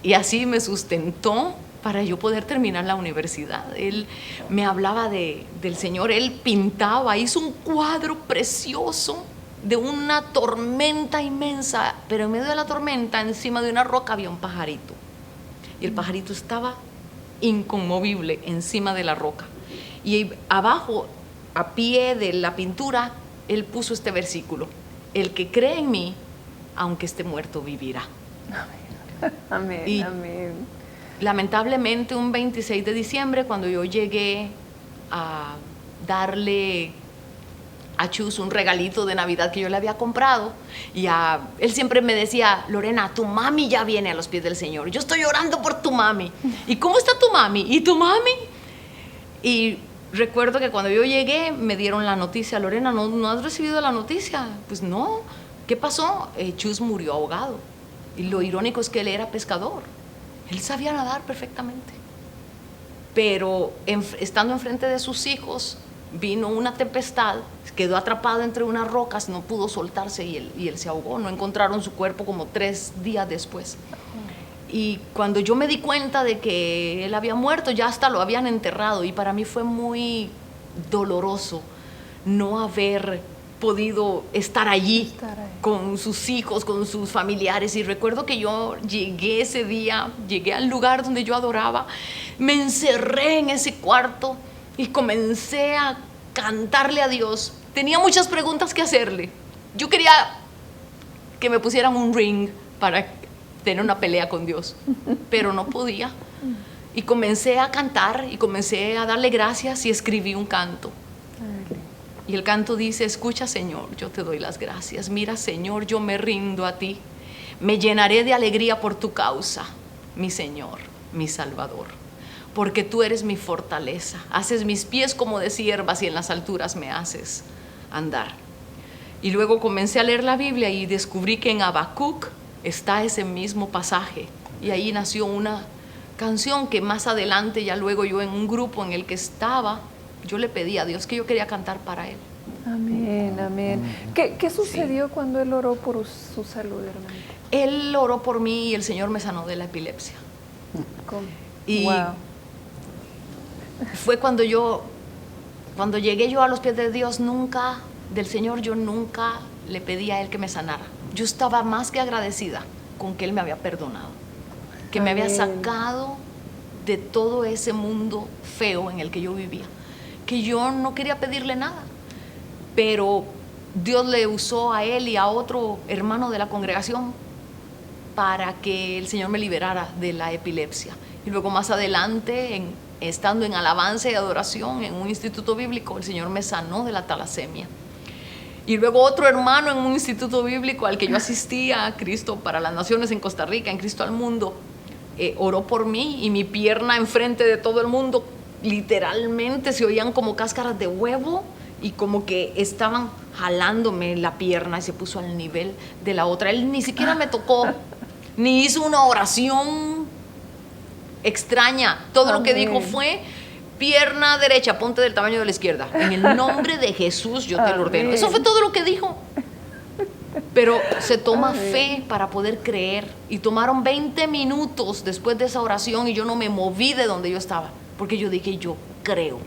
Y así me sustentó para yo poder terminar la universidad. Él me hablaba del Señor, él pintaba, hizo un cuadro precioso de una tormenta inmensa, pero en medio de la tormenta, encima de una roca, había un pajarito. Y el pajarito estaba inconmovible encima de la roca. Y abajo, a pie de la pintura, él puso este versículo: el que cree en mí, aunque esté muerto, vivirá. Amén. Y amén. Lamentablemente, un 26 de diciembre, cuando yo llegué a darle a Chus un regalito de Navidad que yo le había comprado, y él siempre me decía: Lorena, tu mami ya viene a los pies del Señor, yo estoy orando por tu mami. ¿Y cómo está tu mami? ¿Y tu mami? Y recuerdo que cuando yo llegué me dieron la noticia: Lorena, ¿no has recibido la noticia? Pues no. ¿Qué pasó? Chus murió ahogado. Y lo irónico es que él era pescador, él sabía nadar perfectamente, pero estando enfrente de sus hijos, vino una tempestad, quedó atrapado entre unas rocas, no pudo soltarse, y él se ahogó. No encontraron su cuerpo como 3 días después. Y cuando yo me di cuenta de que él había muerto, ya hasta lo habían enterrado, y para mí fue muy doloroso no haber podido estar allí con sus hijos, con sus familiares. Y recuerdo que yo llegué ese día, llegué al lugar donde yo adoraba, me encerré en ese cuarto y comencé a cantarle a Dios. Tenía muchas preguntas que hacerle. Yo quería que me pusieran un ring para tener una pelea con Dios, pero no podía. Y comencé a cantar y comencé a darle gracias, y escribí un canto. Y el canto dice: escucha, Señor, yo te doy las gracias. Mira, Señor, yo me rindo a ti. Me llenaré de alegría por tu causa, mi Señor, mi Salvador. Porque tú eres mi fortaleza. Haces mis pies como de ciervas, y en las alturas me haces andar. Y luego comencé a leer la Biblia y descubrí que en Habacuc está ese mismo pasaje. Y ahí nació una canción que más adelante, ya luego yo en un grupo en el que estaba, yo le pedí a Dios que yo quería cantar para Él. Amén, amén. ¿Qué sucedió cuando él oró por su salud, hermanita? Él oró por mí y el Señor me sanó de la epilepsia. ¿Cómo? Y wow. Fue cuando llegué yo a los pies de Dios, del Señor, yo nunca le pedí a Él que me sanara. Yo estaba más que agradecida con que Él me había perdonado, que me había sacado de todo ese mundo feo en el que yo vivía, que yo no quería pedirle nada, pero Dios le usó a él y a otro hermano de la congregación para que el Señor me liberara de la epilepsia. Y luego más adelante, estando en alabanza y adoración en un instituto bíblico, el Señor me sanó de la talasemia. Y luego otro hermano en un instituto bíblico al que yo asistía, a Cristo para las Naciones en Costa Rica, en Cristo al Mundo, oró por mí y mi pierna enfrente de todo el mundo, literalmente se oían como cáscaras de huevo y como que estaban jalándome la pierna y se puso al nivel de la otra. Él ni siquiera me tocó, ni hizo una oración extraña. Todo lo que dijo fue: pierna derecha, ponte del tamaño de la izquierda. En el nombre de Jesús yo te lo ordeno. Eso fue todo lo que dijo. Pero se toma fe para poder creer. Y tomaron 20 minutos después de esa oración y yo no me moví de donde yo estaba. Porque yo dije, yo creo.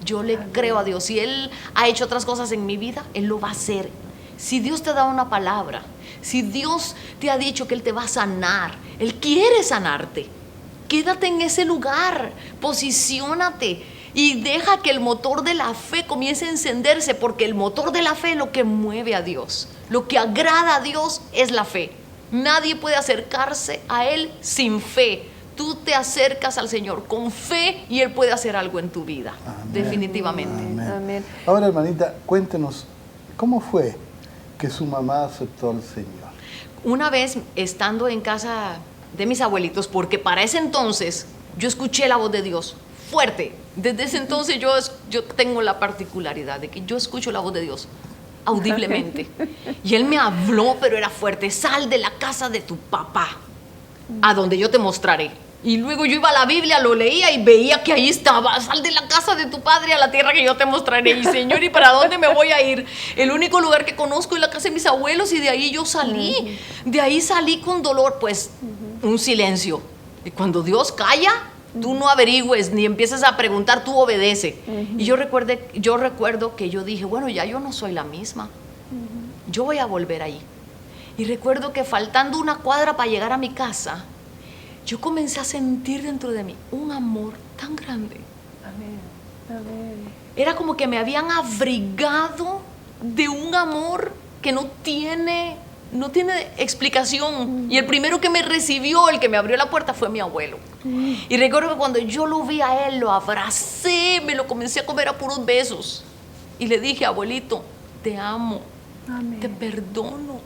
Yo le creo a Dios. Si Él ha hecho otras cosas en mi vida, Él lo va a hacer. Si Dios te da una palabra, si Dios te ha dicho que Él te va a sanar, Él quiere sanarte. Quédate en ese lugar, posiciónate y deja que el motor de la fe comience a encenderse, porque el motor de la fe es lo que mueve a Dios. Lo que agrada a Dios es la fe. Nadie puede acercarse a Él sin fe. Tú te acercas al Señor con fe y Él puede hacer algo en tu vida. Amén. Definitivamente. Amén. Amén. Ahora, hermanita, cuéntenos, ¿cómo fue que su mamá aceptó al Señor? Una vez, estando en casa de mis abuelitos, porque para ese entonces yo escuché la voz de Dios fuerte. Desde ese entonces yo tengo la particularidad de que yo escucho la voz de Dios audiblemente. Y Él me habló, pero era fuerte: sal de la casa de tu papá, a donde yo te mostraré. Y luego yo iba a la Biblia, lo leía y veía que ahí estaba: sal de la casa de tu padre a la tierra que yo te mostraré. Y Señor, ¿y para dónde me voy a ir? El único lugar que conozco es la casa de mis abuelos, y de ahí yo salí. De ahí salí con dolor, pues un silencio. Y cuando Dios calla, tú no averigües ni empieces a preguntar, tú obedece. Y yo recuerdo que yo dije, bueno, ya yo no soy la misma. Yo voy a volver ahí. Y recuerdo que faltando una cuadra para llegar a mi casa, yo comencé a sentir dentro de mí un amor tan grande. Amén. Amén. Era como que me habían abrigado de un amor que no tiene explicación. Y el primero que me recibió, el que me abrió la puerta, fue mi abuelo. Y recuerdo que cuando yo lo vi a él, lo abracé, me lo comencé a comer a puros besos. Y le dije: abuelito, te amo. Amén. Te perdono.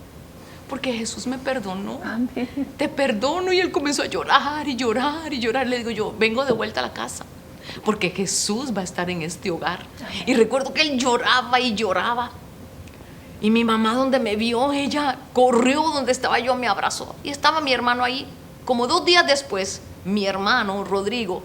Porque Jesús me perdonó. Amén. Te perdono. Y él comenzó a llorar y llorar y llorar. Le digo yo: vengo de vuelta a la casa, porque Jesús va a estar en este hogar. Amén. Y recuerdo que él lloraba y lloraba. Y mi mamá, donde me vio, ella corrió donde estaba yo, me abrazó. Y estaba mi hermano ahí. Como 2 días después, mi hermano Rodrigo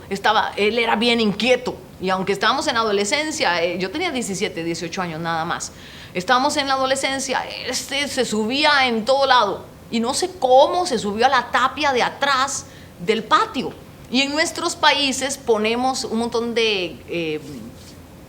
él era bien inquieto. Y aunque estábamos en adolescencia, yo tenía 17, 18 años nada más. Estábamos en la adolescencia, se subía en todo lado. Y no sé cómo se subió a la tapia de atrás del patio. Y en nuestros países ponemos un montón de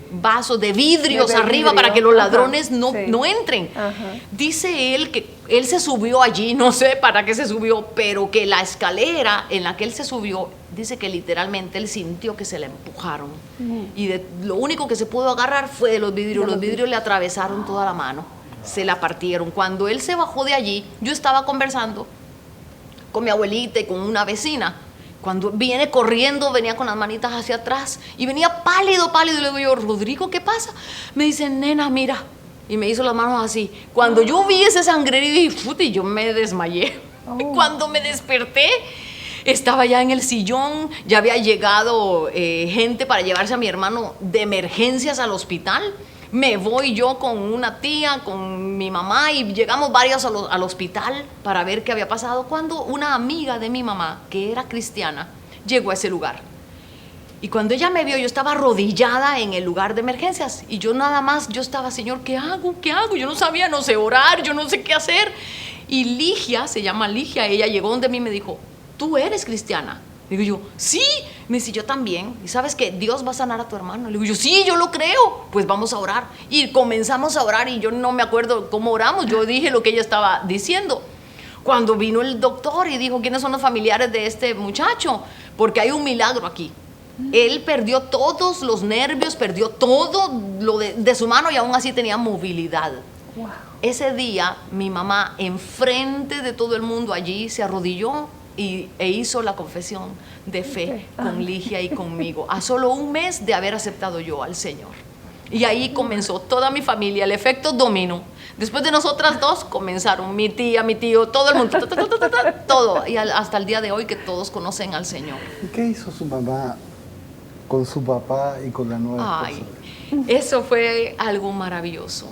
vasos de vidrios arriba para que los ladrones no entren. Ajá. Dice él que él se subió allí, no sé para qué se subió, pero que la escalera en la que él se subió, dice que literalmente él sintió que se la empujaron. Y lo único que se pudo agarrar fue de los vidrios. Los vidrios le atravesaron toda la mano, se la partieron. Cuando él se bajó de allí, yo estaba conversando con mi abuelita y con una vecina. Cuando viene corriendo, venía con las manitas hacia atrás y venía pálido. Y le digo yo: Rodrigo, ¿qué pasa? Me dice: nena, mira. Y me hizo las manos así. Cuando yo vi ese sangrerío, dije, yo me desmayé. Cuando me desperté, estaba ya en el sillón. Ya había llegado gente para llevarse a mi hermano de emergencias al hospital. Me voy yo con una tía, con mi mamá, y llegamos varios al hospital para ver qué había pasado, cuando una amiga de mi mamá, que era cristiana, llegó a ese lugar. Y cuando ella me vio, yo estaba arrodillada en el lugar de emergencias. Y yo nada más, yo estaba, Señor, ¿qué hago? ¿Qué hago? Yo no sabía, no sé orar, yo no sé qué hacer. Y Ligia, se llama Ligia, ella llegó donde mí y me dijo, ¿tú eres cristiana? Le digo yo, sí. Me dice, yo también. ¿Y sabes que Dios va a sanar a tu hermano? Le digo yo, sí, yo lo creo. Pues vamos a orar. Y comenzamos a orar y yo no me acuerdo cómo oramos. Yo dije lo que ella estaba diciendo. Cuando vino el doctor y dijo, ¿quiénes son los familiares de este muchacho? Porque hay un milagro aquí. Él perdió todos los nervios, perdió todo lo de su mano y aún así tenía movilidad. Wow. Ese día mi mamá enfrente de todo el mundo allí se arrodilló e hizo la confesión de fe con Ligia y conmigo, a solo un mes de haber aceptado yo al Señor. Y ahí comenzó toda mi familia, el efecto dominó. Después de nosotras dos comenzaron mi tía, mi tío, todo el mundo, todo. Y hasta el día de hoy que todos conocen al Señor. ¿Y qué hizo su mamá con su papá y con la nueva esposa? Eso fue algo maravilloso.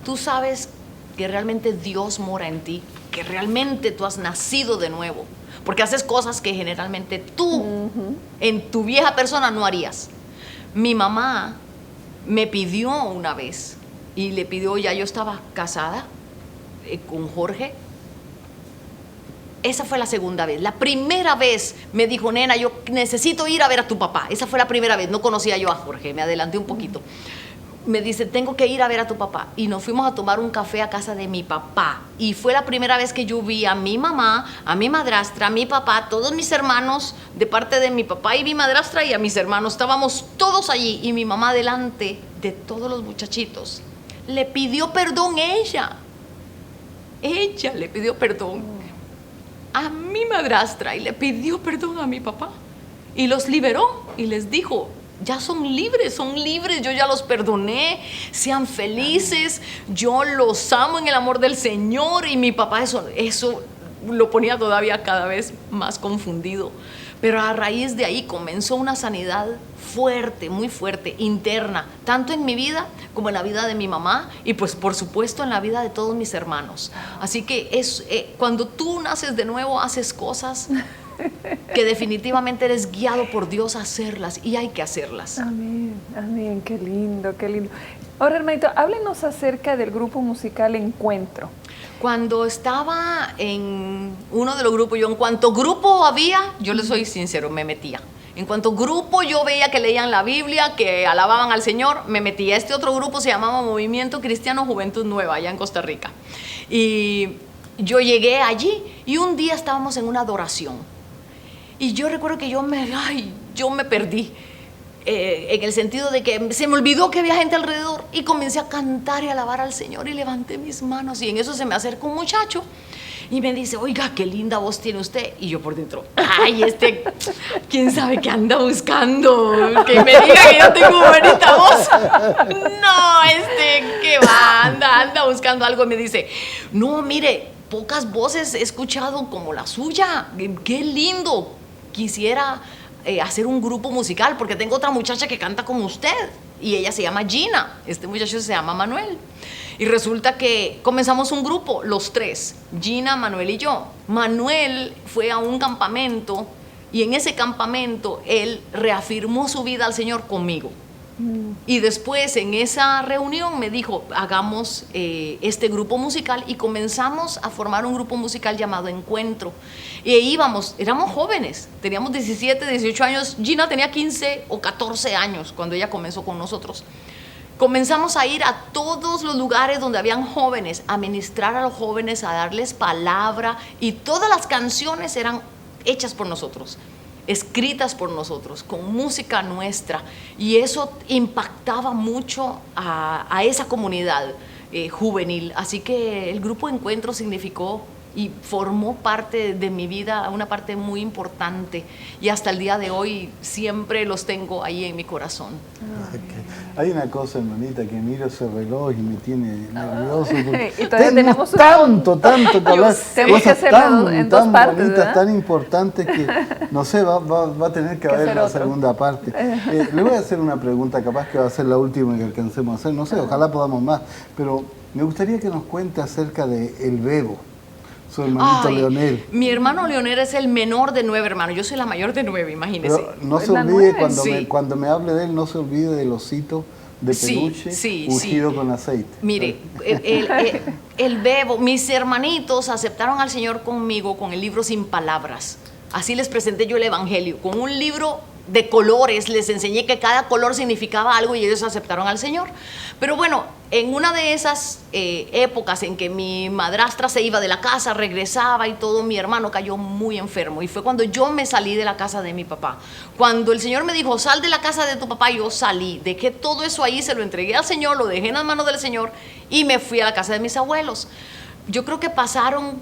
Tú sabes que realmente Dios mora en ti, que realmente tú has nacido de nuevo, porque haces cosas que generalmente tú, en tu vieja persona, no harías. Mi mamá me pidió una vez, y le pidió, ya yo estaba casada con Jorge. Esa fue la segunda vez. La primera vez me dijo, nena, yo necesito ir a ver a tu papá. Esa fue la primera vez. No conocía yo a Jorge, me adelanté un poquito. Me dice, tengo que ir a ver a tu papá. Y nos fuimos a tomar un café a casa de mi papá. Y fue la primera vez que yo vi a mi mamá, a mi madrastra, a mi papá, a todos mis hermanos, de parte de mi papá y mi madrastra, y a mis hermanos. Estábamos todos allí. Y mi mamá delante de todos los muchachitos le pidió perdón ella. Ella le pidió perdón a mi madrastra y le pidió perdón a mi papá. Y los liberó y les dijo, ya son libres, yo ya los perdoné, sean felices, yo los amo en el amor del Señor. Y mi papá eso lo ponía todavía cada vez más confundido. Pero a raíz de ahí comenzó una sanidad fuerte, muy fuerte, interna, tanto en mi vida como en la vida de mi mamá y pues por supuesto en la vida de todos mis hermanos. Así que cuando tú naces de nuevo, haces cosas que definitivamente eres guiado por Dios a hacerlas y hay que hacerlas. Amén, amén, qué lindo, qué lindo. Ahora, hermanito, háblenos acerca del grupo musical Encuentro. Cuando estaba en uno de los grupos, yo en cuanto grupo había, yo les soy sincero, me metía. En cuanto grupo yo veía que leían la Biblia, que alababan al Señor, me metía. Este otro grupo se llamaba Movimiento Cristiano Juventud Nueva, allá en Costa Rica. Y yo llegué allí y un día estábamos en una adoración. Y yo recuerdo que yo me perdí. En el sentido de que se me olvidó que había gente alrededor y comencé a cantar y alabar al Señor y levanté mis manos y en eso se me acerca un muchacho y me dice, oiga, qué linda voz tiene usted. Y yo por dentro, ay, quién sabe qué anda buscando, que me diga que yo tengo bonita voz. No, qué va, anda buscando algo. Y me dice, no, mire, pocas voces he escuchado como la suya, qué lindo, quisiera hacer un grupo musical, porque tengo otra muchacha que canta como usted y ella se llama Gina, este muchacho se llama Manuel. Y resulta que comenzamos un grupo, los tres, Gina, Manuel y yo. Manuel fue a un campamento y en ese campamento él reafirmó su vida al Señor conmigo. Y después en esa reunión me dijo, hagamos este grupo musical y comenzamos a formar un grupo musical llamado Encuentro. Y éramos jóvenes, teníamos 17, 18 años, Gina tenía 15 o 14 años cuando ella comenzó con nosotros. Comenzamos a ir a todos los lugares donde habían jóvenes, a ministrar a los jóvenes, a darles palabra y todas las canciones eran hechas por nosotros, escritas por nosotros, con música nuestra, y eso impactaba mucho a esa comunidad juvenil. Así que el grupo Encuentro significó y formó parte de mi vida, una parte muy importante, y hasta el día de hoy siempre los tengo ahí en mi corazón. Hay una cosa, hermanita, que miro ese reloj y me tiene nervioso. Y todavía tenemos tanto que hablar. Tenemos que hacerlo en dos partes, bonitas, ¿verdad? tan importantes que, no sé, va a tener que haber la segunda parte. Le voy a hacer una pregunta, capaz que va a ser la última que alcancemos a hacer, no sé, ojalá podamos más, pero me gustaría que nos cuente acerca del Bebo. su hermanito Leonel. Mi hermano Leonel es el menor de 9 hermanos. Yo soy la mayor de 9, imagínese. Pero no se olvide, cuando me hable de él, no se olvide del osito de peluche ungido con aceite. Mire, el bebo, mis hermanitos aceptaron al Señor conmigo con el libro Sin Palabras. Así les presenté yo el Evangelio, con un libro de colores, les enseñé que cada color significaba algo y ellos aceptaron al Señor. Pero bueno, en una de esas épocas en que mi madrastra se iba de la casa, regresaba y todo, mi hermano cayó muy enfermo y fue cuando yo me salí de la casa de mi papá. Cuando el Señor me dijo, sal de la casa de tu papá, yo salí, dejé todo eso ahí, se lo entregué al Señor, lo dejé en las manos del Señor y me fui a la casa de mis abuelos. Yo creo que pasaron,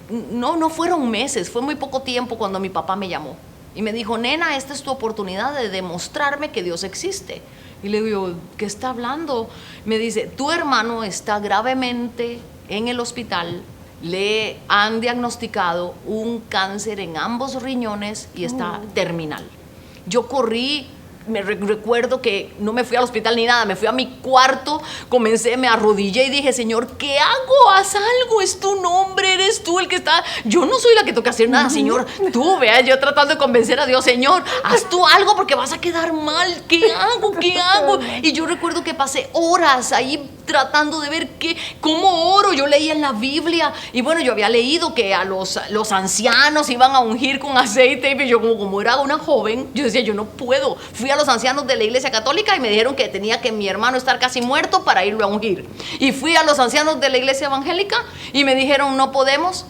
no fueron meses, fue muy poco tiempo cuando mi papá me llamó. Y me dijo, nena, esta es tu oportunidad de demostrarme que Dios existe. Y le digo, ¿qué está hablando? Me dice, tu hermano está gravemente en el hospital, le han diagnosticado un cáncer en ambos riñones y está terminal. Yo corrí, recuerdo que no me fui al hospital ni nada, me fui a mi cuarto, me arrodillé y dije, Señor, ¿qué hago? Haz algo, es tu nombre, eres tú el que está, yo no soy la que toca hacer nada, Señor, tú, vea, yo tratando de convencer a Dios, Señor, haz tú algo porque vas a quedar mal, ¿qué hago? ¿Qué hago? Y yo recuerdo que pasé horas ahí tratando de ver cómo oro. Yo leía en la Biblia y bueno, yo había leído que a los ancianos iban a ungir con aceite y yo como era una joven, yo decía, yo no puedo. Fui a los ancianos de la Iglesia Católica y me dijeron que tenía que mi hermano estar casi muerto para irlo a ungir. Y fui a los ancianos de la Iglesia Evangélica y me dijeron, no podemos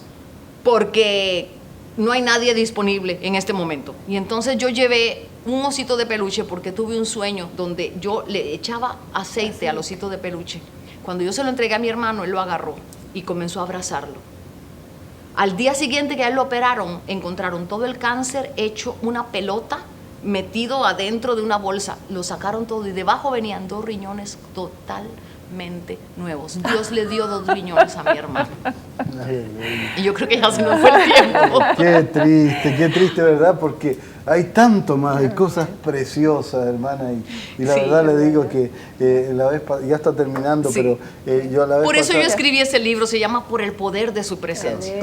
porque no hay nadie disponible en este momento. Y entonces yo llevé un osito de peluche porque tuve un sueño donde yo le echaba aceite al osito de peluche. Cuando yo se lo entregué a mi hermano, él lo agarró y comenzó a abrazarlo. Al día siguiente que a él lo operaron, encontraron todo el cáncer hecho una pelota metido adentro de una bolsa. Lo sacaron todo y debajo venían 2 riñones totalmente nuevos. Dios le dio 2 riñones a mi hermano. Y yo creo que ya se nos fue el tiempo. Qué triste, ¿verdad? Porque hay tanto más, hay cosas preciosas, hermana, y la verdad le digo que ya está terminando, pero yo a la vez Por eso yo escribí ese libro, se llama Por el poder de su presencia.